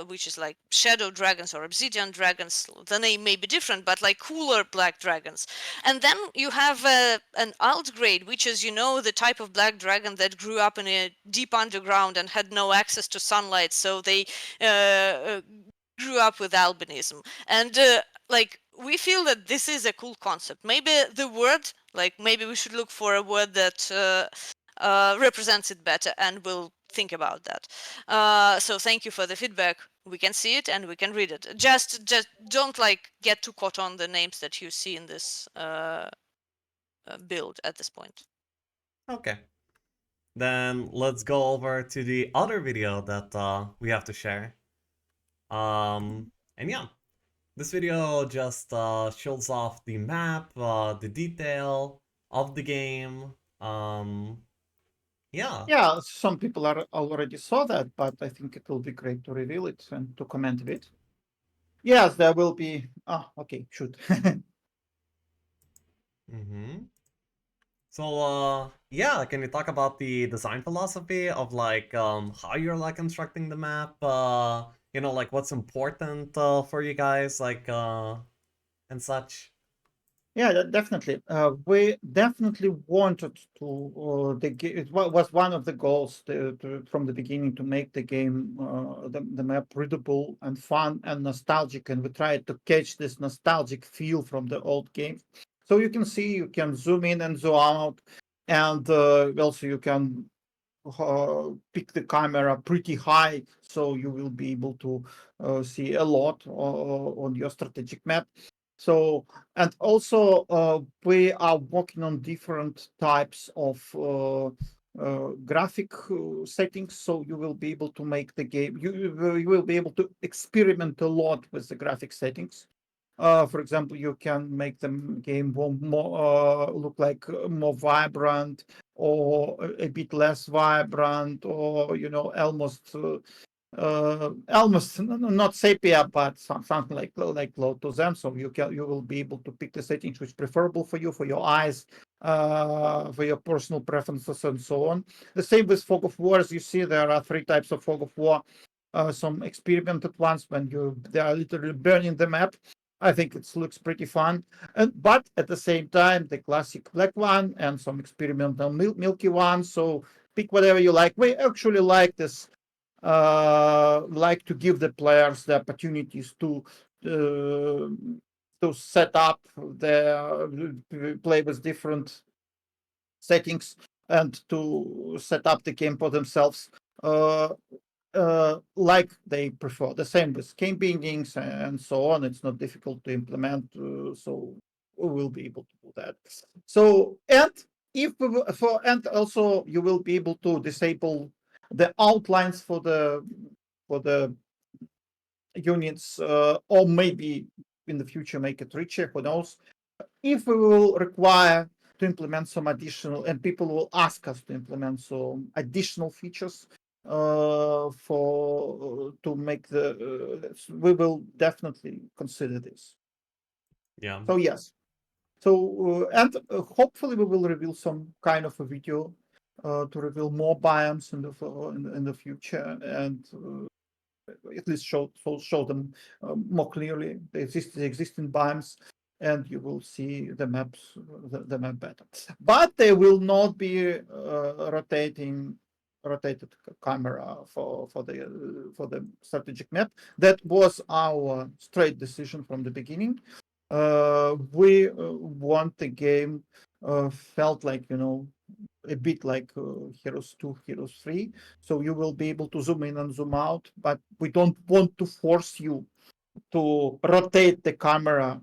which is like shadow dragons or obsidian dragons. The name may be different, but like cooler black dragons. And then you have an alt grade, which is, the type of black dragon that grew up in a deep underground and had no access to sunlight, so they grew up with albinism. And like, we feel that this is a cool concept. Maybe the word, like, maybe we should look for a word that represents it better, and we'll think about that. So thank you for the feedback. We can see it and we can read it. Just don't like get too caught on the names that you see in this build at this point. Okay. Then let's go over to the other video that we have to share. And yeah, this video just shows off the map, the detail of the game. Yeah. Yeah, some people are already saw that, but I think it will be great to reveal it and to comment a bit. Yes, there will be. Ah, okay, shoot. Mm-hmm. So yeah, can you talk about the design philosophy of like how you're like constructing the map? Like what's important for you guys, like and such. Yeah, definitely. We definitely wanted to. It was one of the goals from the beginning to make the game, the map readable and fun and nostalgic, and we tried to catch this nostalgic feel from the old game. So you can see, you can zoom in and zoom out, and also you can pick the camera pretty high, so you will be able to see a lot on your strategic map. So, and also we are working on different types of graphic settings, so you will be able to make the game. You will be able to experiment a lot with the graphic settings. For example, you can make the game more look like more vibrant, or a bit less vibrant, or almost not sepia, but something like low to them. So you will be able to pick the settings which preferable for you, for your eyes, for your personal preferences, and so on. The same with Fog of War. As you see, there are three types of Fog of War. Some experimented ones when they are literally burning the map. I think it looks pretty fun, but at the same time, the classic black one and some experimental milky one. So pick whatever you like. We actually like this, like to give the players the opportunities to set up their play with different settings and to set up the game for themselves. Like they prefer. The same with game bindings and so on. It's not difficult to implement, so we will be able to do that. So, and if we, for and also you will be able to disable the outlines for the units, or maybe in the future make it richer. Who knows? If we will require to implement some additional, and people will ask us to implement some additional features for to make we will definitely consider this. Yeah. So yes. So and hopefully we will reveal some kind of a video to reveal more biomes in the future, and at least show them more clearly the existing biomes, and you will see the maps, the map better. But they will not be rotated camera for the strategic map. That was our straight decision from the beginning. We want the game felt like, a bit like Heroes 2, Heroes 3. So you will be able to zoom in and zoom out, but we don't want to force you to rotate the camera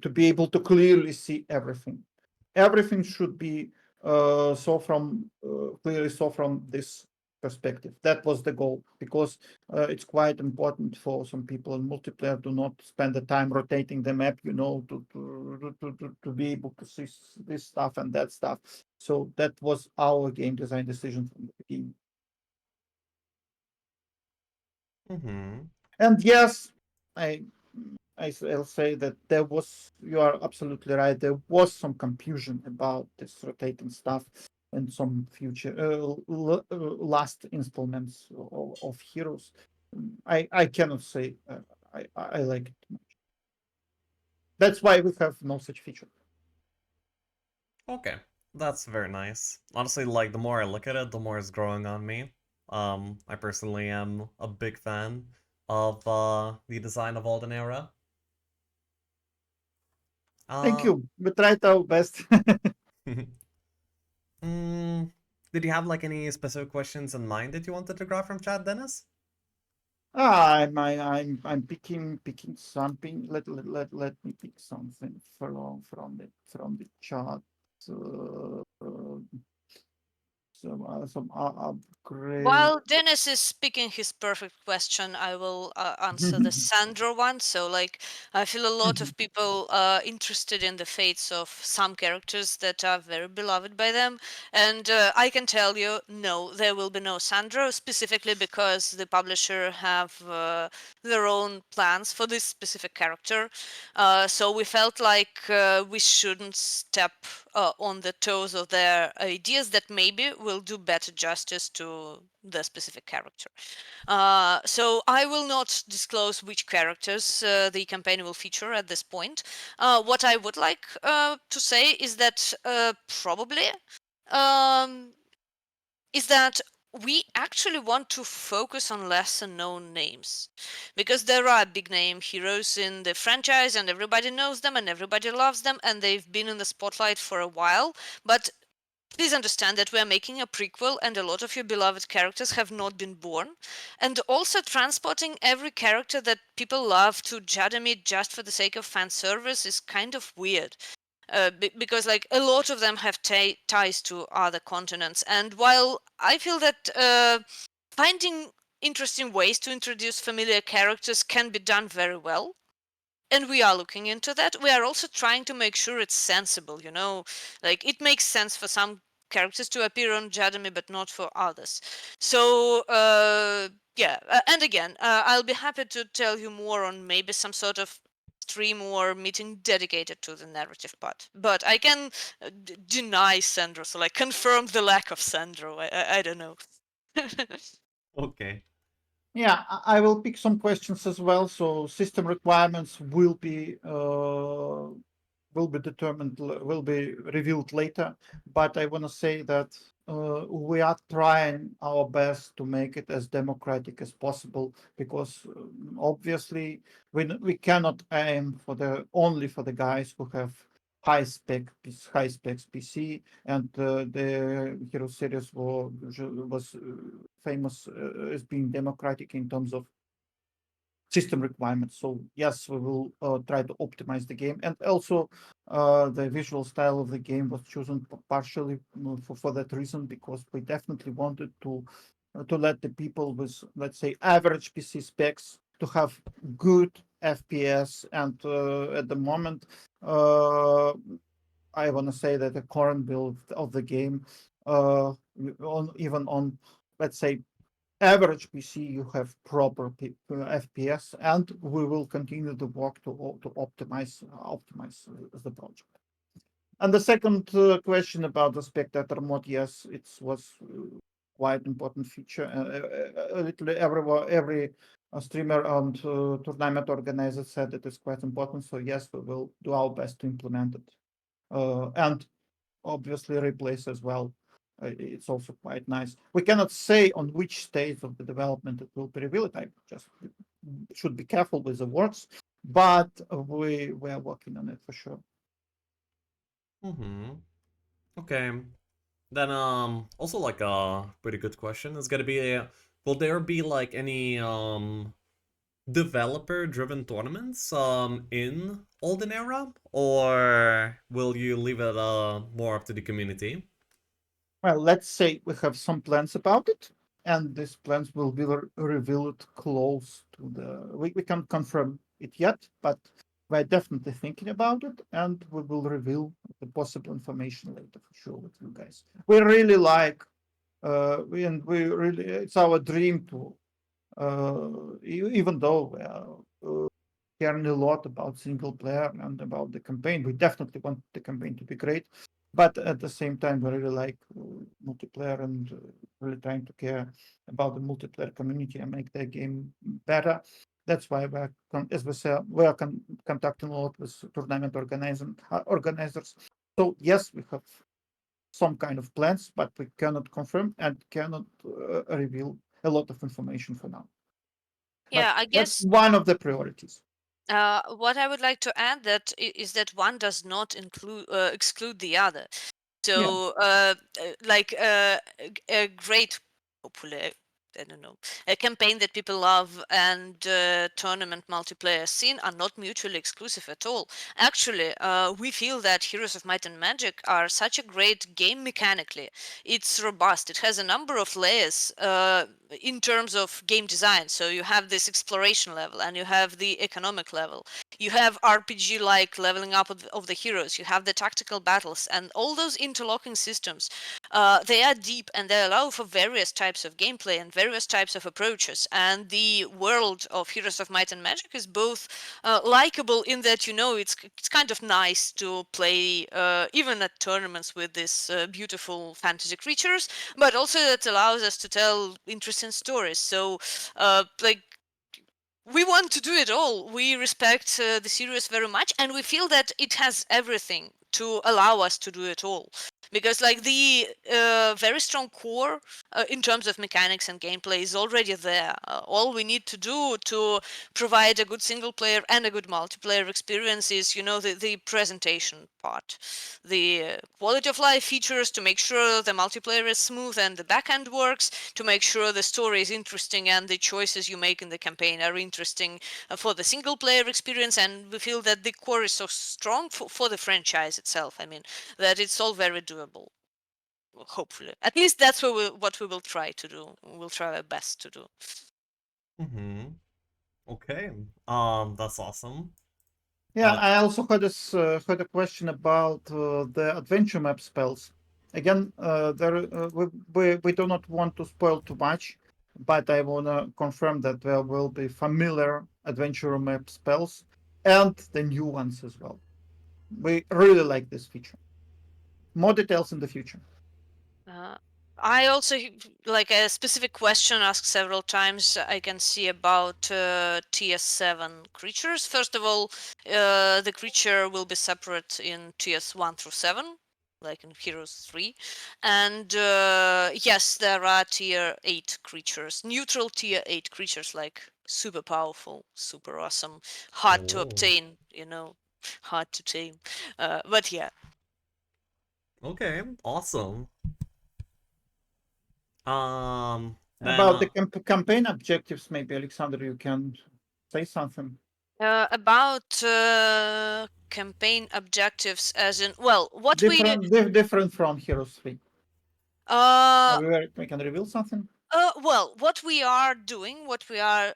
to be able to clearly see everything. Everything should be clearly saw from this perspective. That was the goal, because it's quite important for some people in multiplayer to not spend the time rotating the map, to be able to see this stuff and that stuff. So that was our game design decision from the beginning. Mm-hmm. And yes, I I'll say that you are absolutely right. There was some confusion about this rotating stuff and some future last installments of Heroes. I cannot say I like it. That's why we have no such feature. Okay, that's very nice. Honestly, like the more I look at it, the more it's growing on me. I personally am a big fan of the design of Olden era. Thank Uh, you. We tried our best. mm, did you have like any specific questions in mind that you wanted to grab from chat, Dennis? I'm picking something. Let me pick something from the chat. Uh, some upgrade. While Dennis is picking his perfect question, I will answer the Sandro one. So, like, I feel a lot of people are interested in the fates of some characters that are very beloved by them. And I can tell you, no, there will be no Sandro, specifically because the publisher have their own plans for this specific character. So we felt like we shouldn't step on the toes of their ideas that maybe will do better justice to the specific character. So I will not disclose which characters the campaign will feature at this point. What I would like to say is that probably um, is that we actually want to focus on lesser known names because there are big name heroes in the franchise and everybody knows them and everybody loves them and they've been in the spotlight for a while, but please understand that we are making a prequel and a lot of your beloved characters have not been born. And also transporting every character that people love to Jadamit just for the sake of fan service is kind of weird. Because like a lot of them have ties to other continents, and while I feel that finding interesting ways to introduce familiar characters can be done very well, and we are looking into that, we are also trying to make sure it's sensible, you know, like it makes sense for some characters to appear on Jadami but not for others. So yeah, and again, I'll be happy to tell you more on maybe some sort of stream or meeting dedicated to the narrative part, but I can deny Sandro, so like confirm the lack of Sandro. I don't know. Okay. Yeah, I will pick some questions as well. So system requirements will be determined, will be revealed later. But I want to say that we are trying our best to make it as democratic as possible because obviously we cannot aim for the only for the guys who have high specs PC, and the Hero series was famous as being democratic in terms of system requirements. So yes, we will try to optimize the game, and also the visual style of the game was chosen partially for that reason because we definitely wanted to let the people with, let's say, average PC specs to have good FPS. And at the moment, I want to say that the current build of the game, even on, let's say, average PC, you have proper FPS, and we will continue the work to optimize the project. And the second question about the spectator mode, yes, it was quite important feature. Literally every streamer and tournament organizer said it is quite important. So yes, we will do our best to implement it, and obviously replace as well. It's also quite nice. We cannot say on which stage of the development it will be revealed. I just should be careful with the words, but we are working on it for sure. Mm-hmm. Okay. Then also like a pretty good question is gonna be will there be like any developer driven tournaments in Olden era, or will you leave it more up to the community? Well, let's say we have some plans about it, and these plans will be revealed close to the. We can't confirm it yet, but we're definitely thinking about it, and we will reveal the possible information later for sure with you guys. We really like, and we really, it's our dream to, even though caring a lot about single player and about the campaign. We definitely want the campaign to be great, but at the same time, we really like multiplayer and really trying to care about the multiplayer community and make their game better. That's why we're, as we said, we are contacting a lot with tournament organizers. So yes, we have some kind of plans, but we cannot confirm and cannot reveal a lot of information for now. Yeah, But I that's guess one of the priorities. what I would like to add that is that one does not exclude the other. Yeah. So, like a great, hopefully, I don't know, a campaign that people love and tournament multiplayer scene are not mutually exclusive at all. Actually, we feel that Heroes of Might and Magic are such a great game mechanically. It's robust. It has a number of layers in terms of game design. So you have this exploration level and you have the economic level. You have RPG-like leveling up of the heroes. You have the tactical battles and all those interlocking systems. They are deep and they allow for various types of gameplay and various types of approaches. And the world of Heroes of Might and Magic is both likable in that it's kind of nice to play even at tournaments with these beautiful fantasy creatures, but also it allows us to tell interesting stories. So, like we want to do it all. We respect the series very much, and we feel that it has everything to allow us to do it all. Because like the very strong core in terms of mechanics and gameplay is already there. All we need to do to provide a good single player and a good multiplayer experience is, the presentation part, the quality of life features to make sure the multiplayer is smooth and the backend works, to make sure the story is interesting and the choices you make in the campaign are interesting for the single player experience. And we feel that the core is so strong for the franchise itself. I mean, that it's all very doable. Hopefully, at least that's what we will try to do. We'll try our best to do. Mm-hmm. Okay. That's awesome. Yeah, I also had a question about the adventure map spells. Again, we do not want to spoil too much, but I want to confirm that there will be familiar adventure map spells and the new ones as well. We really like this feature. More details in the future. Uh, I also like a specific question asked several times. I can see about TS7 creatures. First of all, the creature will be separate in TS1 through 7, like in Heroes 3. And yes, there are tier 8 creatures, neutral tier 8 creatures, like super powerful, super awesome, hard to Oh. obtain, hard to tame. But yeah. Okay. Awesome. Then About the campaign objectives, maybe Alexander, you can say something. About campaign objectives, as in, well, what Different from Heroes 3. uh We can reveal something. what we are doing, what we are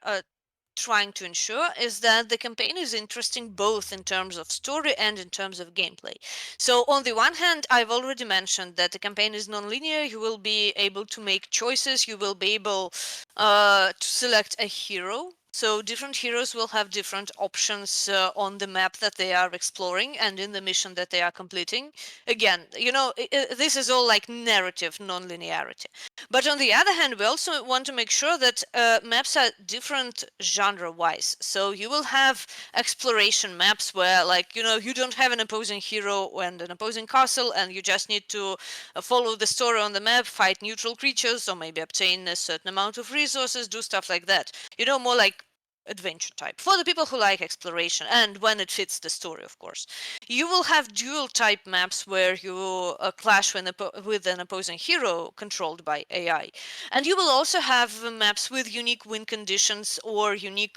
trying to ensure is that the campaign is interesting both in terms of story and in terms of gameplay. So on the one hand, I've already mentioned that the campaign is non-linear. You will be able to make choices. You will be able to select a hero. So different heroes will have different options on the map that they are exploring and in the mission that they are completing. Again, this is all like narrative non-linearity. But on the other hand, we also want to make sure that maps are different genre-wise. So you will have exploration maps where, like, you don't have an opposing hero and an opposing castle, and you just need to follow the story on the map, fight neutral creatures, or maybe obtain a certain amount of resources, do stuff like that. More like adventure type for the people who like exploration and when it fits the story, of course. You will have dual type maps where you clash with an opposing hero controlled by AI, and you will also have maps with unique win conditions or unique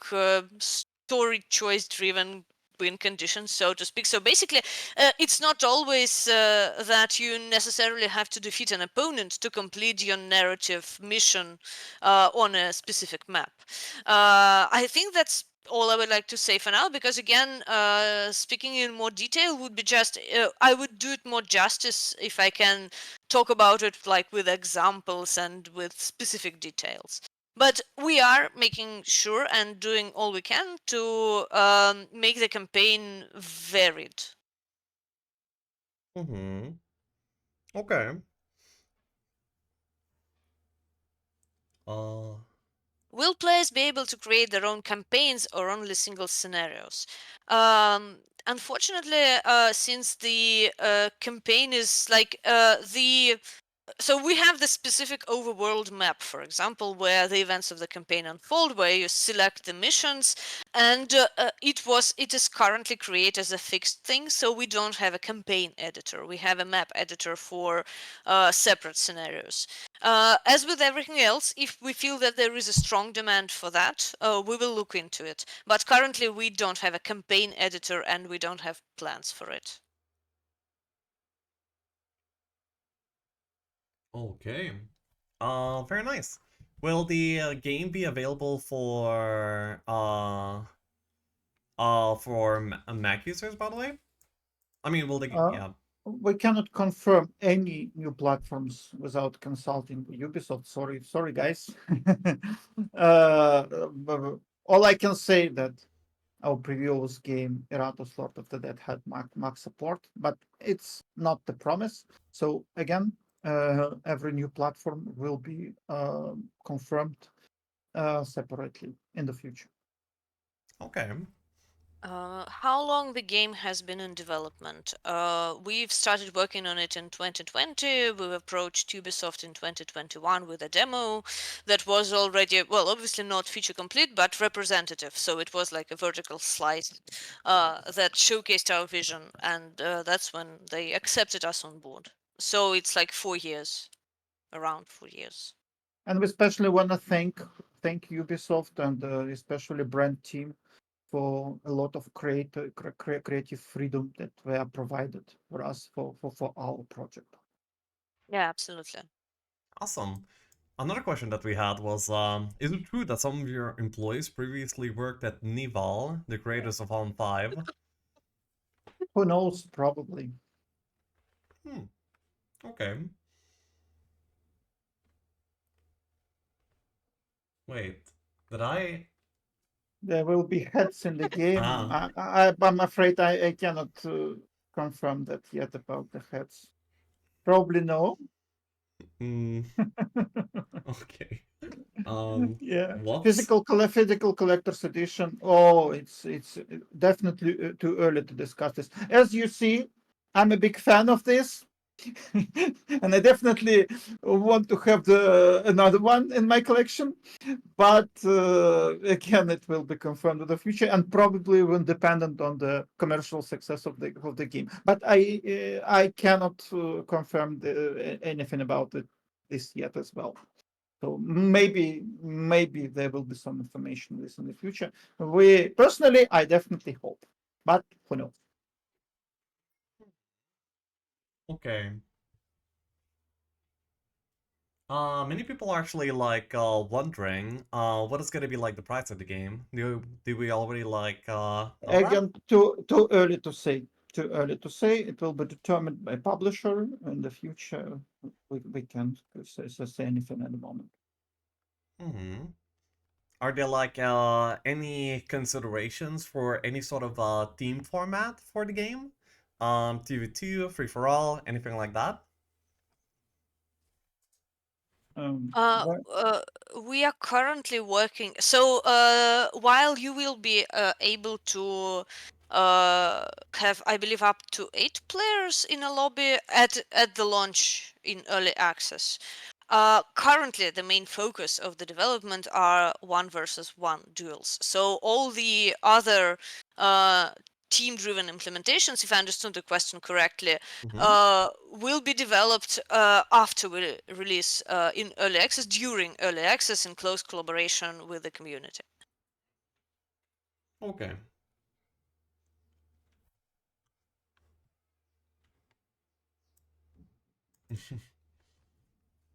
story choice driven win conditions, so to speak. So basically, it's not always that you necessarily have to defeat an opponent to complete your narrative mission on a specific map. I think that's all I would like to say for now, because again, speaking in more detail would be just, I would do it more justice if I can talk about it like with examples and with specific details. But we are making sure and doing all we can to make the campaign varied. Mm-hmm. Okay. Uh. Will players be able to create their own campaigns or only single scenarios? Unfortunately, since the campaign is like the so we have the specific overworld map, for example, where the events of the campaign unfold, where you select the missions, and it is currently created as a fixed thing. So we don't have a campaign editor. We have a map editor for separate scenarios. As with everything else, if we feel that there is a strong demand for that, we will look into it. But currently, we don't have a campaign editor, and we don't have plans for it. Okay. Very nice. Will the game be available for Mac users, by the way? I mean, will the Uh, yeah. we cannot confirm any new platforms without consulting Ubisoft. Sorry, guys. All I can say that our previous game, Eratos Lord of the Dead, had Mac support, but it's not the promise. So again, every new platform will be confirmed separately in the future. Okay. How long the game has been in development? We've started working on it in 2020. We've approached Ubisoft in 2021 with a demo that was already, well, obviously not feature complete, but representative. So it was like a vertical slice that showcased our vision, and that's when they accepted us on board. So it's like 4 years, around 4 years. And we especially want to thank Ubisoft and especially brand team for a lot of creative freedom that were provided for us for our project. Yeah, absolutely. Awesome. Another question that we had was, is it true that some of your employees previously worked at Nival, the creators of On 5? Who knows? Probably. Hmm. Okay. Wait. Did I? There will be heads in the game. Ah. I'm afraid I cannot confirm that yet about the heads. Probably no. Hmm. Okay. Yeah, What? physical collector's edition. Oh, it's definitely too early to discuss this. As you see, I'm a big fan of this, and I definitely want to have the another one in my collection. But again, it will be confirmed in the future, and probably will dependent on the commercial success of the game. But I cannot confirm anything about it this yet as well. So maybe there will be some information on this in the future. We personally, I definitely hope, but who knows? Okay. Many people are actually like wondering what is gonna be like the price of the game. Do we already like know that? Again, too early to say. Too early to say. It will be determined by publisher in the future. We can't say anything at the moment. Hmm. Are there like any considerations for any sort of team format for the game? 2v2, free for all, anything like that? Uh, Well, uh, we are currently working. So, while you will be able to have, I believe, up to 8 players in a lobby at the launch in early access. Currently, the main focus of the development are one versus one duels. So all the other uh, team-driven implementations, if I understood the question correctly, Mm-hmm. will be developed after we release in early access, during early access, in close collaboration with the community. Okay.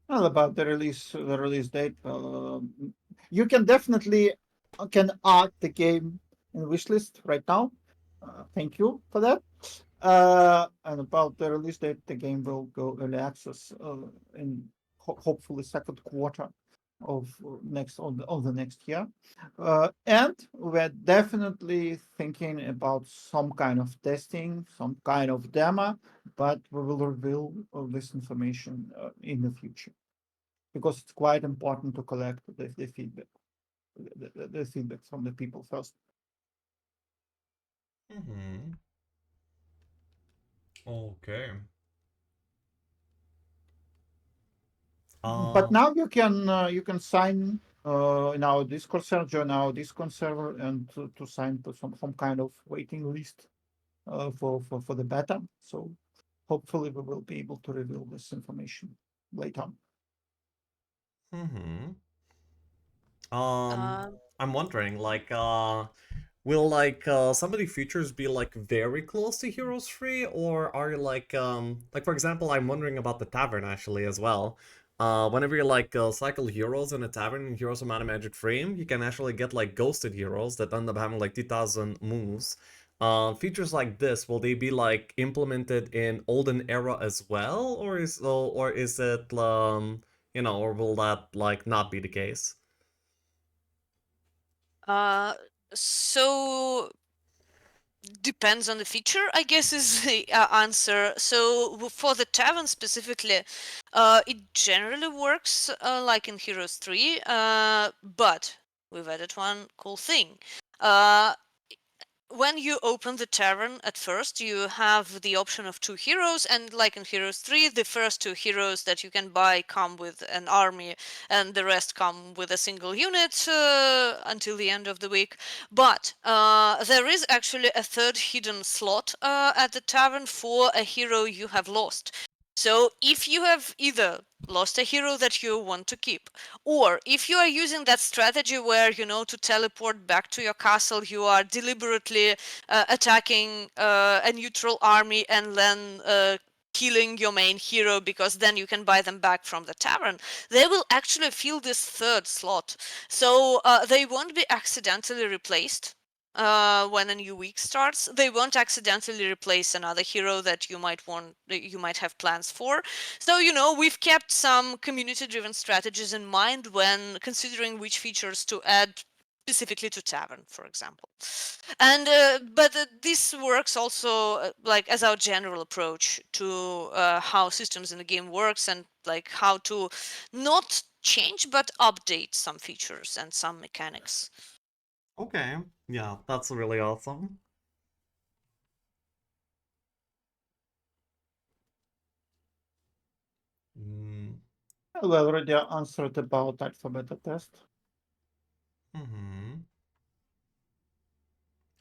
well, about the release date, you can definitely can add the game in wishlist right now. Thank you for that. And about the release date, the game will go early access in hopefully second quarter. of the next year. And we're definitely thinking about some kind of testing, some kind of demo, but we will reveal this information in the future because it's quite important to collect the feedback, the feedback from the people first. Mm-hmm. Okay. But now you can sign in our Discord server, join our Discord server, and to sign to some kind of waiting list for the beta. So hopefully we will be able to reveal this information later on. Mm-hmm. Um, I'm wondering, like, will some of the features be like very close to Heroes 3, or are you like for example, I'm wondering about the tavern actually as well. Whenever you cycle heroes in a tavern in Heroes of Mana Magic 3, you can actually get like ghosted heroes that end up having like 2000 moves. Features like this, will they be like implemented in Olden era as well, or is it or will that like not be the case? uh, so depends on the feature, I guess, is the answer. So for the tavern specifically, it generally works like in Heroes 3, but we've added one cool thing. Uh, when you open the tavern at first, you have the option of two heroes, and like in Heroes 3, the first two heroes that you can buy come with an army, and the rest come with a single unit until the end of the week. But there is actually a third hidden slot at the tavern for a hero you have lost. So if you have either lost a hero that you want to keep, or if you are using that strategy where, to teleport back to your castle, you are deliberately attacking a neutral army and then killing your main hero because then you can buy them back from the tavern, they will actually fill this third slot. So they won't be accidentally replaced. When a new week starts, they won't accidentally replace another hero that you might have plans for. So, we've kept some community-driven strategies in mind when considering which features to add specifically to Tavern, for example. And but this works also like as our general approach to how systems in the game works, and like how to not change but update some features and some mechanics. Okay, yeah, that's really awesome. Mm, We already answered about alpha beta test. hmm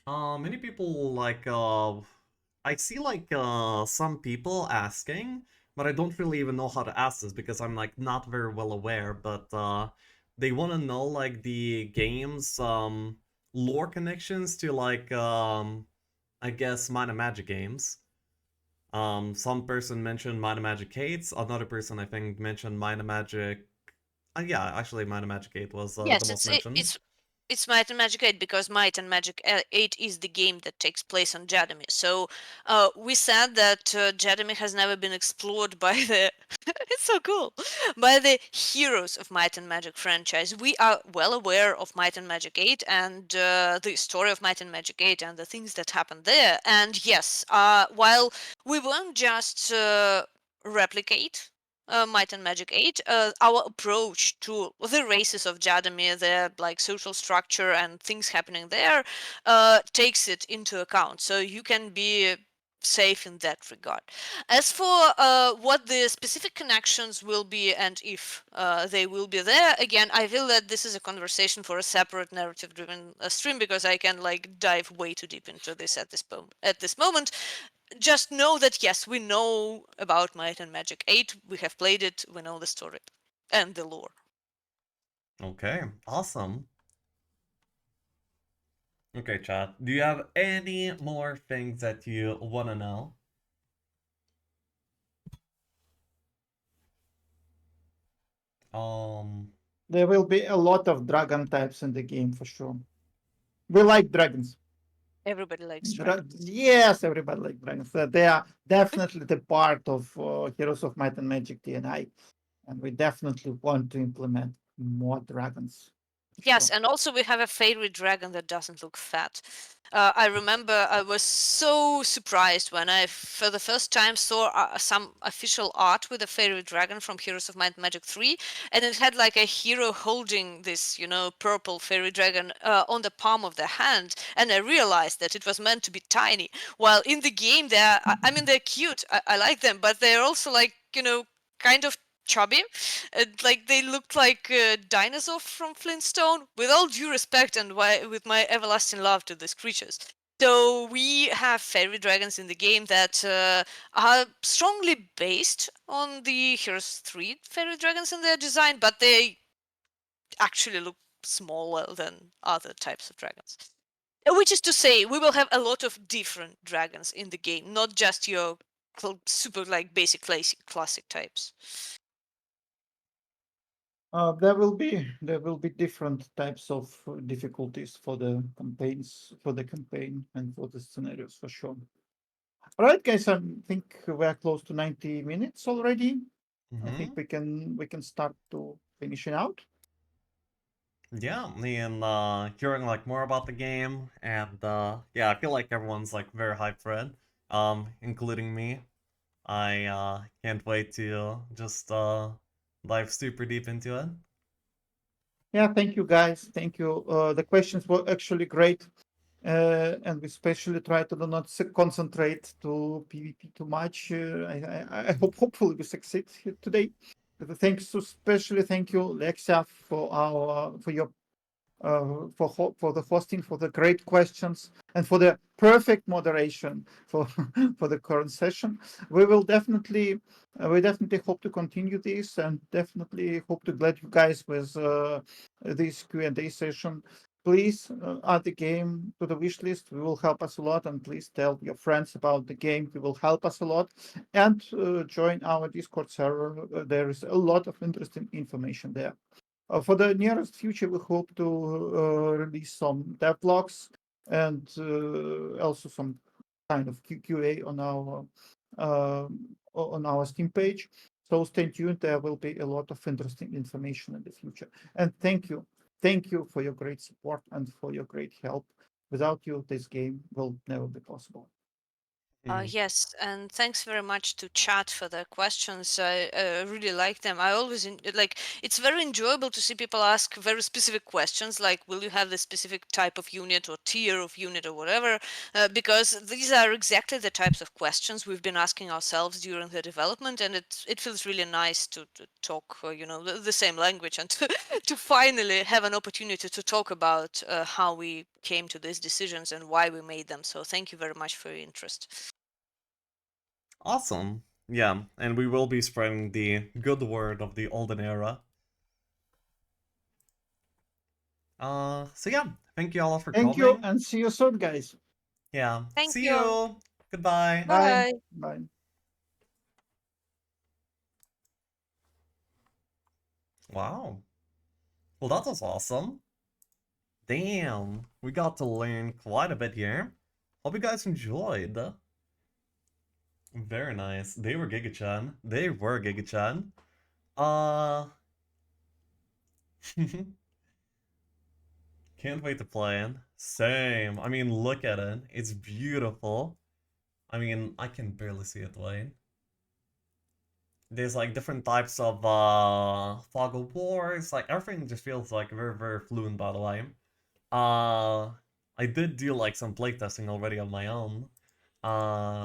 Many people I see some people asking, but I don't really even know how to ask this because I'm like not very well aware. But they want to know like the game's lore connections to I guess Might and Magic games. Some person mentioned Might and Magic 8, another person I think mentioned Might and Magic. Yeah, actually Might and Magic 8 was the Yes, most mentioned. it's Might and Magic 8 because Might and Magic 8 is the game that takes place on Jadami. So we said that Jadami has never been explored by the it's so cool, by the heroes of Might and Magic franchise. We are well aware of Might and Magic 8 and the story of Might and Magic 8 and the things that happened there. And yes, while we won't just replicate Might and Magic 8, our approach to the races of Jadamir, their like social structure and things happening there, takes it into account. So you can be safe in that regard. As for what the specific connections will be and if they will be there, again, I feel that this is a conversation for a separate narrative-driven stream because I can like dive way too deep into this at this moment. Just know that yes, we know about Might and Magic 8. We have played it. We know the story and the lore. Okay, awesome. Okay, chat. Do you have any more things that you want to know? Um, There will be a lot of dragon types in the game for sure. We like dragons. Everybody likes dragons. Yes, everybody likes dragons. They are definitely the part of Heroes of Might and Magic TNI, and we definitely want to implement more dragons. Yes, Sure. and also we have a fairy dragon that doesn't look fat. I remember I was so surprised when I, for the first time, saw some official art with a fairy dragon from Heroes of Might and Magic 3, and it had like a hero holding this, purple fairy dragon on the palm of their hand, and I realized that it was meant to be tiny. While in the game, I mean, they're cute. I like them, but they're also like, kind of chubby. Like they looked like a dinosaur from Flintstone. With all due respect and with my everlasting love to these creatures. So we have fairy dragons in the game that are strongly based on the Heroes 3 fairy dragons in their design, but they actually look smaller than other types of dragons. Which is to say, we will have a lot of different dragons in the game, not just your super like basic classic types. There will be different types of difficulties for the campaign and for the scenarios for sure. All right, guys, I think we're close to 90 minutes already. I think we can start to finishing out. Yeah, and hearing like more about the game, and yeah, I feel like everyone's like very hyped for it, including me. I can't wait to just dive super deep into it. Yeah, thank you, guys. Thank you. The questions were actually great, and we especially try to do not concentrate to PvP too much. I hope hopefully we succeed here today. Thanks, especially thank you, Lexia, for your for the hosting, for the great questions, and for the perfect moderation for for the current session. We will definitely we definitely hope to continue this, and definitely hope to glad you guys with this Q&A session. Please add the game to the wish list. We will help us a lot, and please tell your friends about the game. It will help us a lot, and join our Discord server. There is a lot of interesting information there. For the nearest future, we hope to release some devlogs and also some kind of QA on our Steam page. So stay tuned. There will be a lot of interesting information in the future. And thank you for your great support and for your great help. Without you, this game will never be possible. Yes, and thanks very much to chat for their questions. I really like them. I always like it's very enjoyable to see people ask very specific questions, like will you have this specific type of unit or tier of unit or whatever, because these are exactly the types of questions we've been asking ourselves during the development, and it feels really nice to talk, the same language and to finally have an opportunity to talk about how we came to these decisions and why we made them. So thank you very much for your interest. Awesome. Yeah, and we will be spreading the good word of the Olden era. So yeah, thank you all for Thank you, coming. and see you soon, guys. Yeah, Thank see you. you. Goodbye. Bye. Bye. Bye. Wow. Well, that was awesome. Damn, we got to learn quite a bit here. Hope you guys enjoyed. Very nice. They were Giga-chan. They were Giga-chan. Uh, can't wait to play it. Same. I mean, look at it. It's beautiful. I mean, I can barely see it, Wayne. There's like different types of fog of wars. Like everything just feels like very, very fluent, by the way. Uh, I did do like some playtesting already on my own,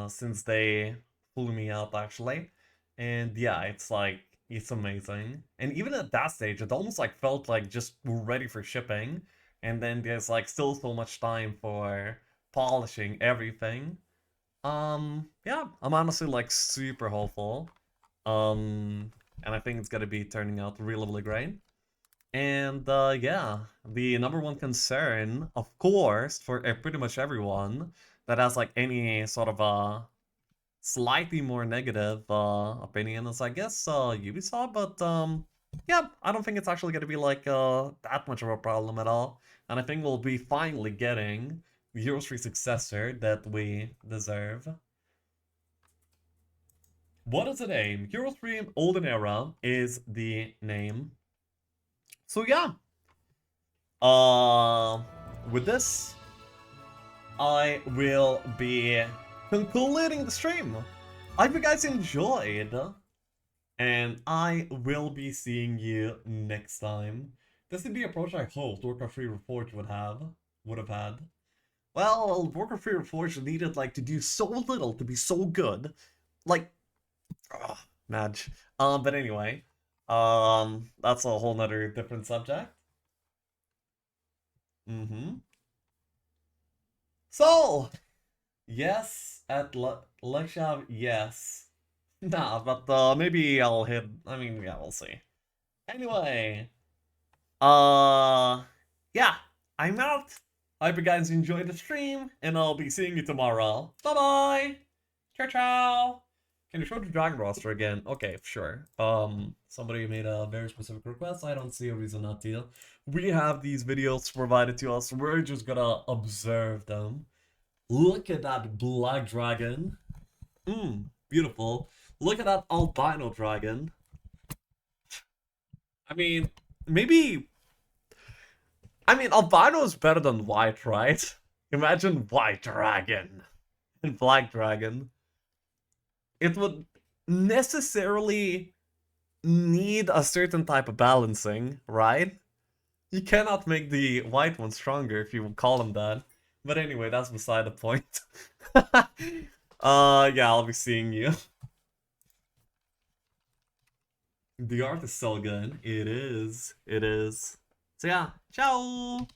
since they flew me out actually, and yeah, it's like it's amazing. And even at that stage, it almost like felt like just we're ready for shipping, and then there's like still so much time for polishing everything. Yeah, I'm honestly like super hopeful. And I think it's gonna be turning out really, really great. And yeah, the number one concern, of course, for pretty much everyone that has like any sort of slightly more negative opinion is, I guess, Ubisoft. But yeah, I don't think it's actually gonna be like that much of a problem at all. And I think we'll be finally getting the Heroes 3 successor that we deserve. What is the name? Heroes 3 Olden Era is the name. So yeah. With this, I will be concluding the stream. I hope you guys enjoyed, and I will be seeing you next time. This would be a approach I hoped Warcraft 3 Reforged would have had. Well, Warcraft 3 Reforged needed like to do so little to be so good. Like, Madge. But anyway, that's a whole nother different subject. So, yes, at Lekshav, yes. Nah, but maybe I'll hit. I mean, yeah, we'll see. Anyway, yeah, I'm out. I hope you guys enjoyed the stream, and I'll be seeing you tomorrow. Bye bye. Ciao ciao. Can you show the dragon roster again? Okay, sure. Somebody made a very specific request. I don't see a reason not to. We have these videos provided to us. We're just gonna observe them. Look at that black dragon. Beautiful. Look at that albino dragon. I mean, maybe... I mean, albino is better than white, right? Imagine white dragon and black dragon. It would necessarily need a certain type of balancing, right? You cannot make the white one stronger if you call them that. But anyway, that's beside the point. Yeah, I'll be seeing you. The art is so good. It is. It is. So yeah, ciao!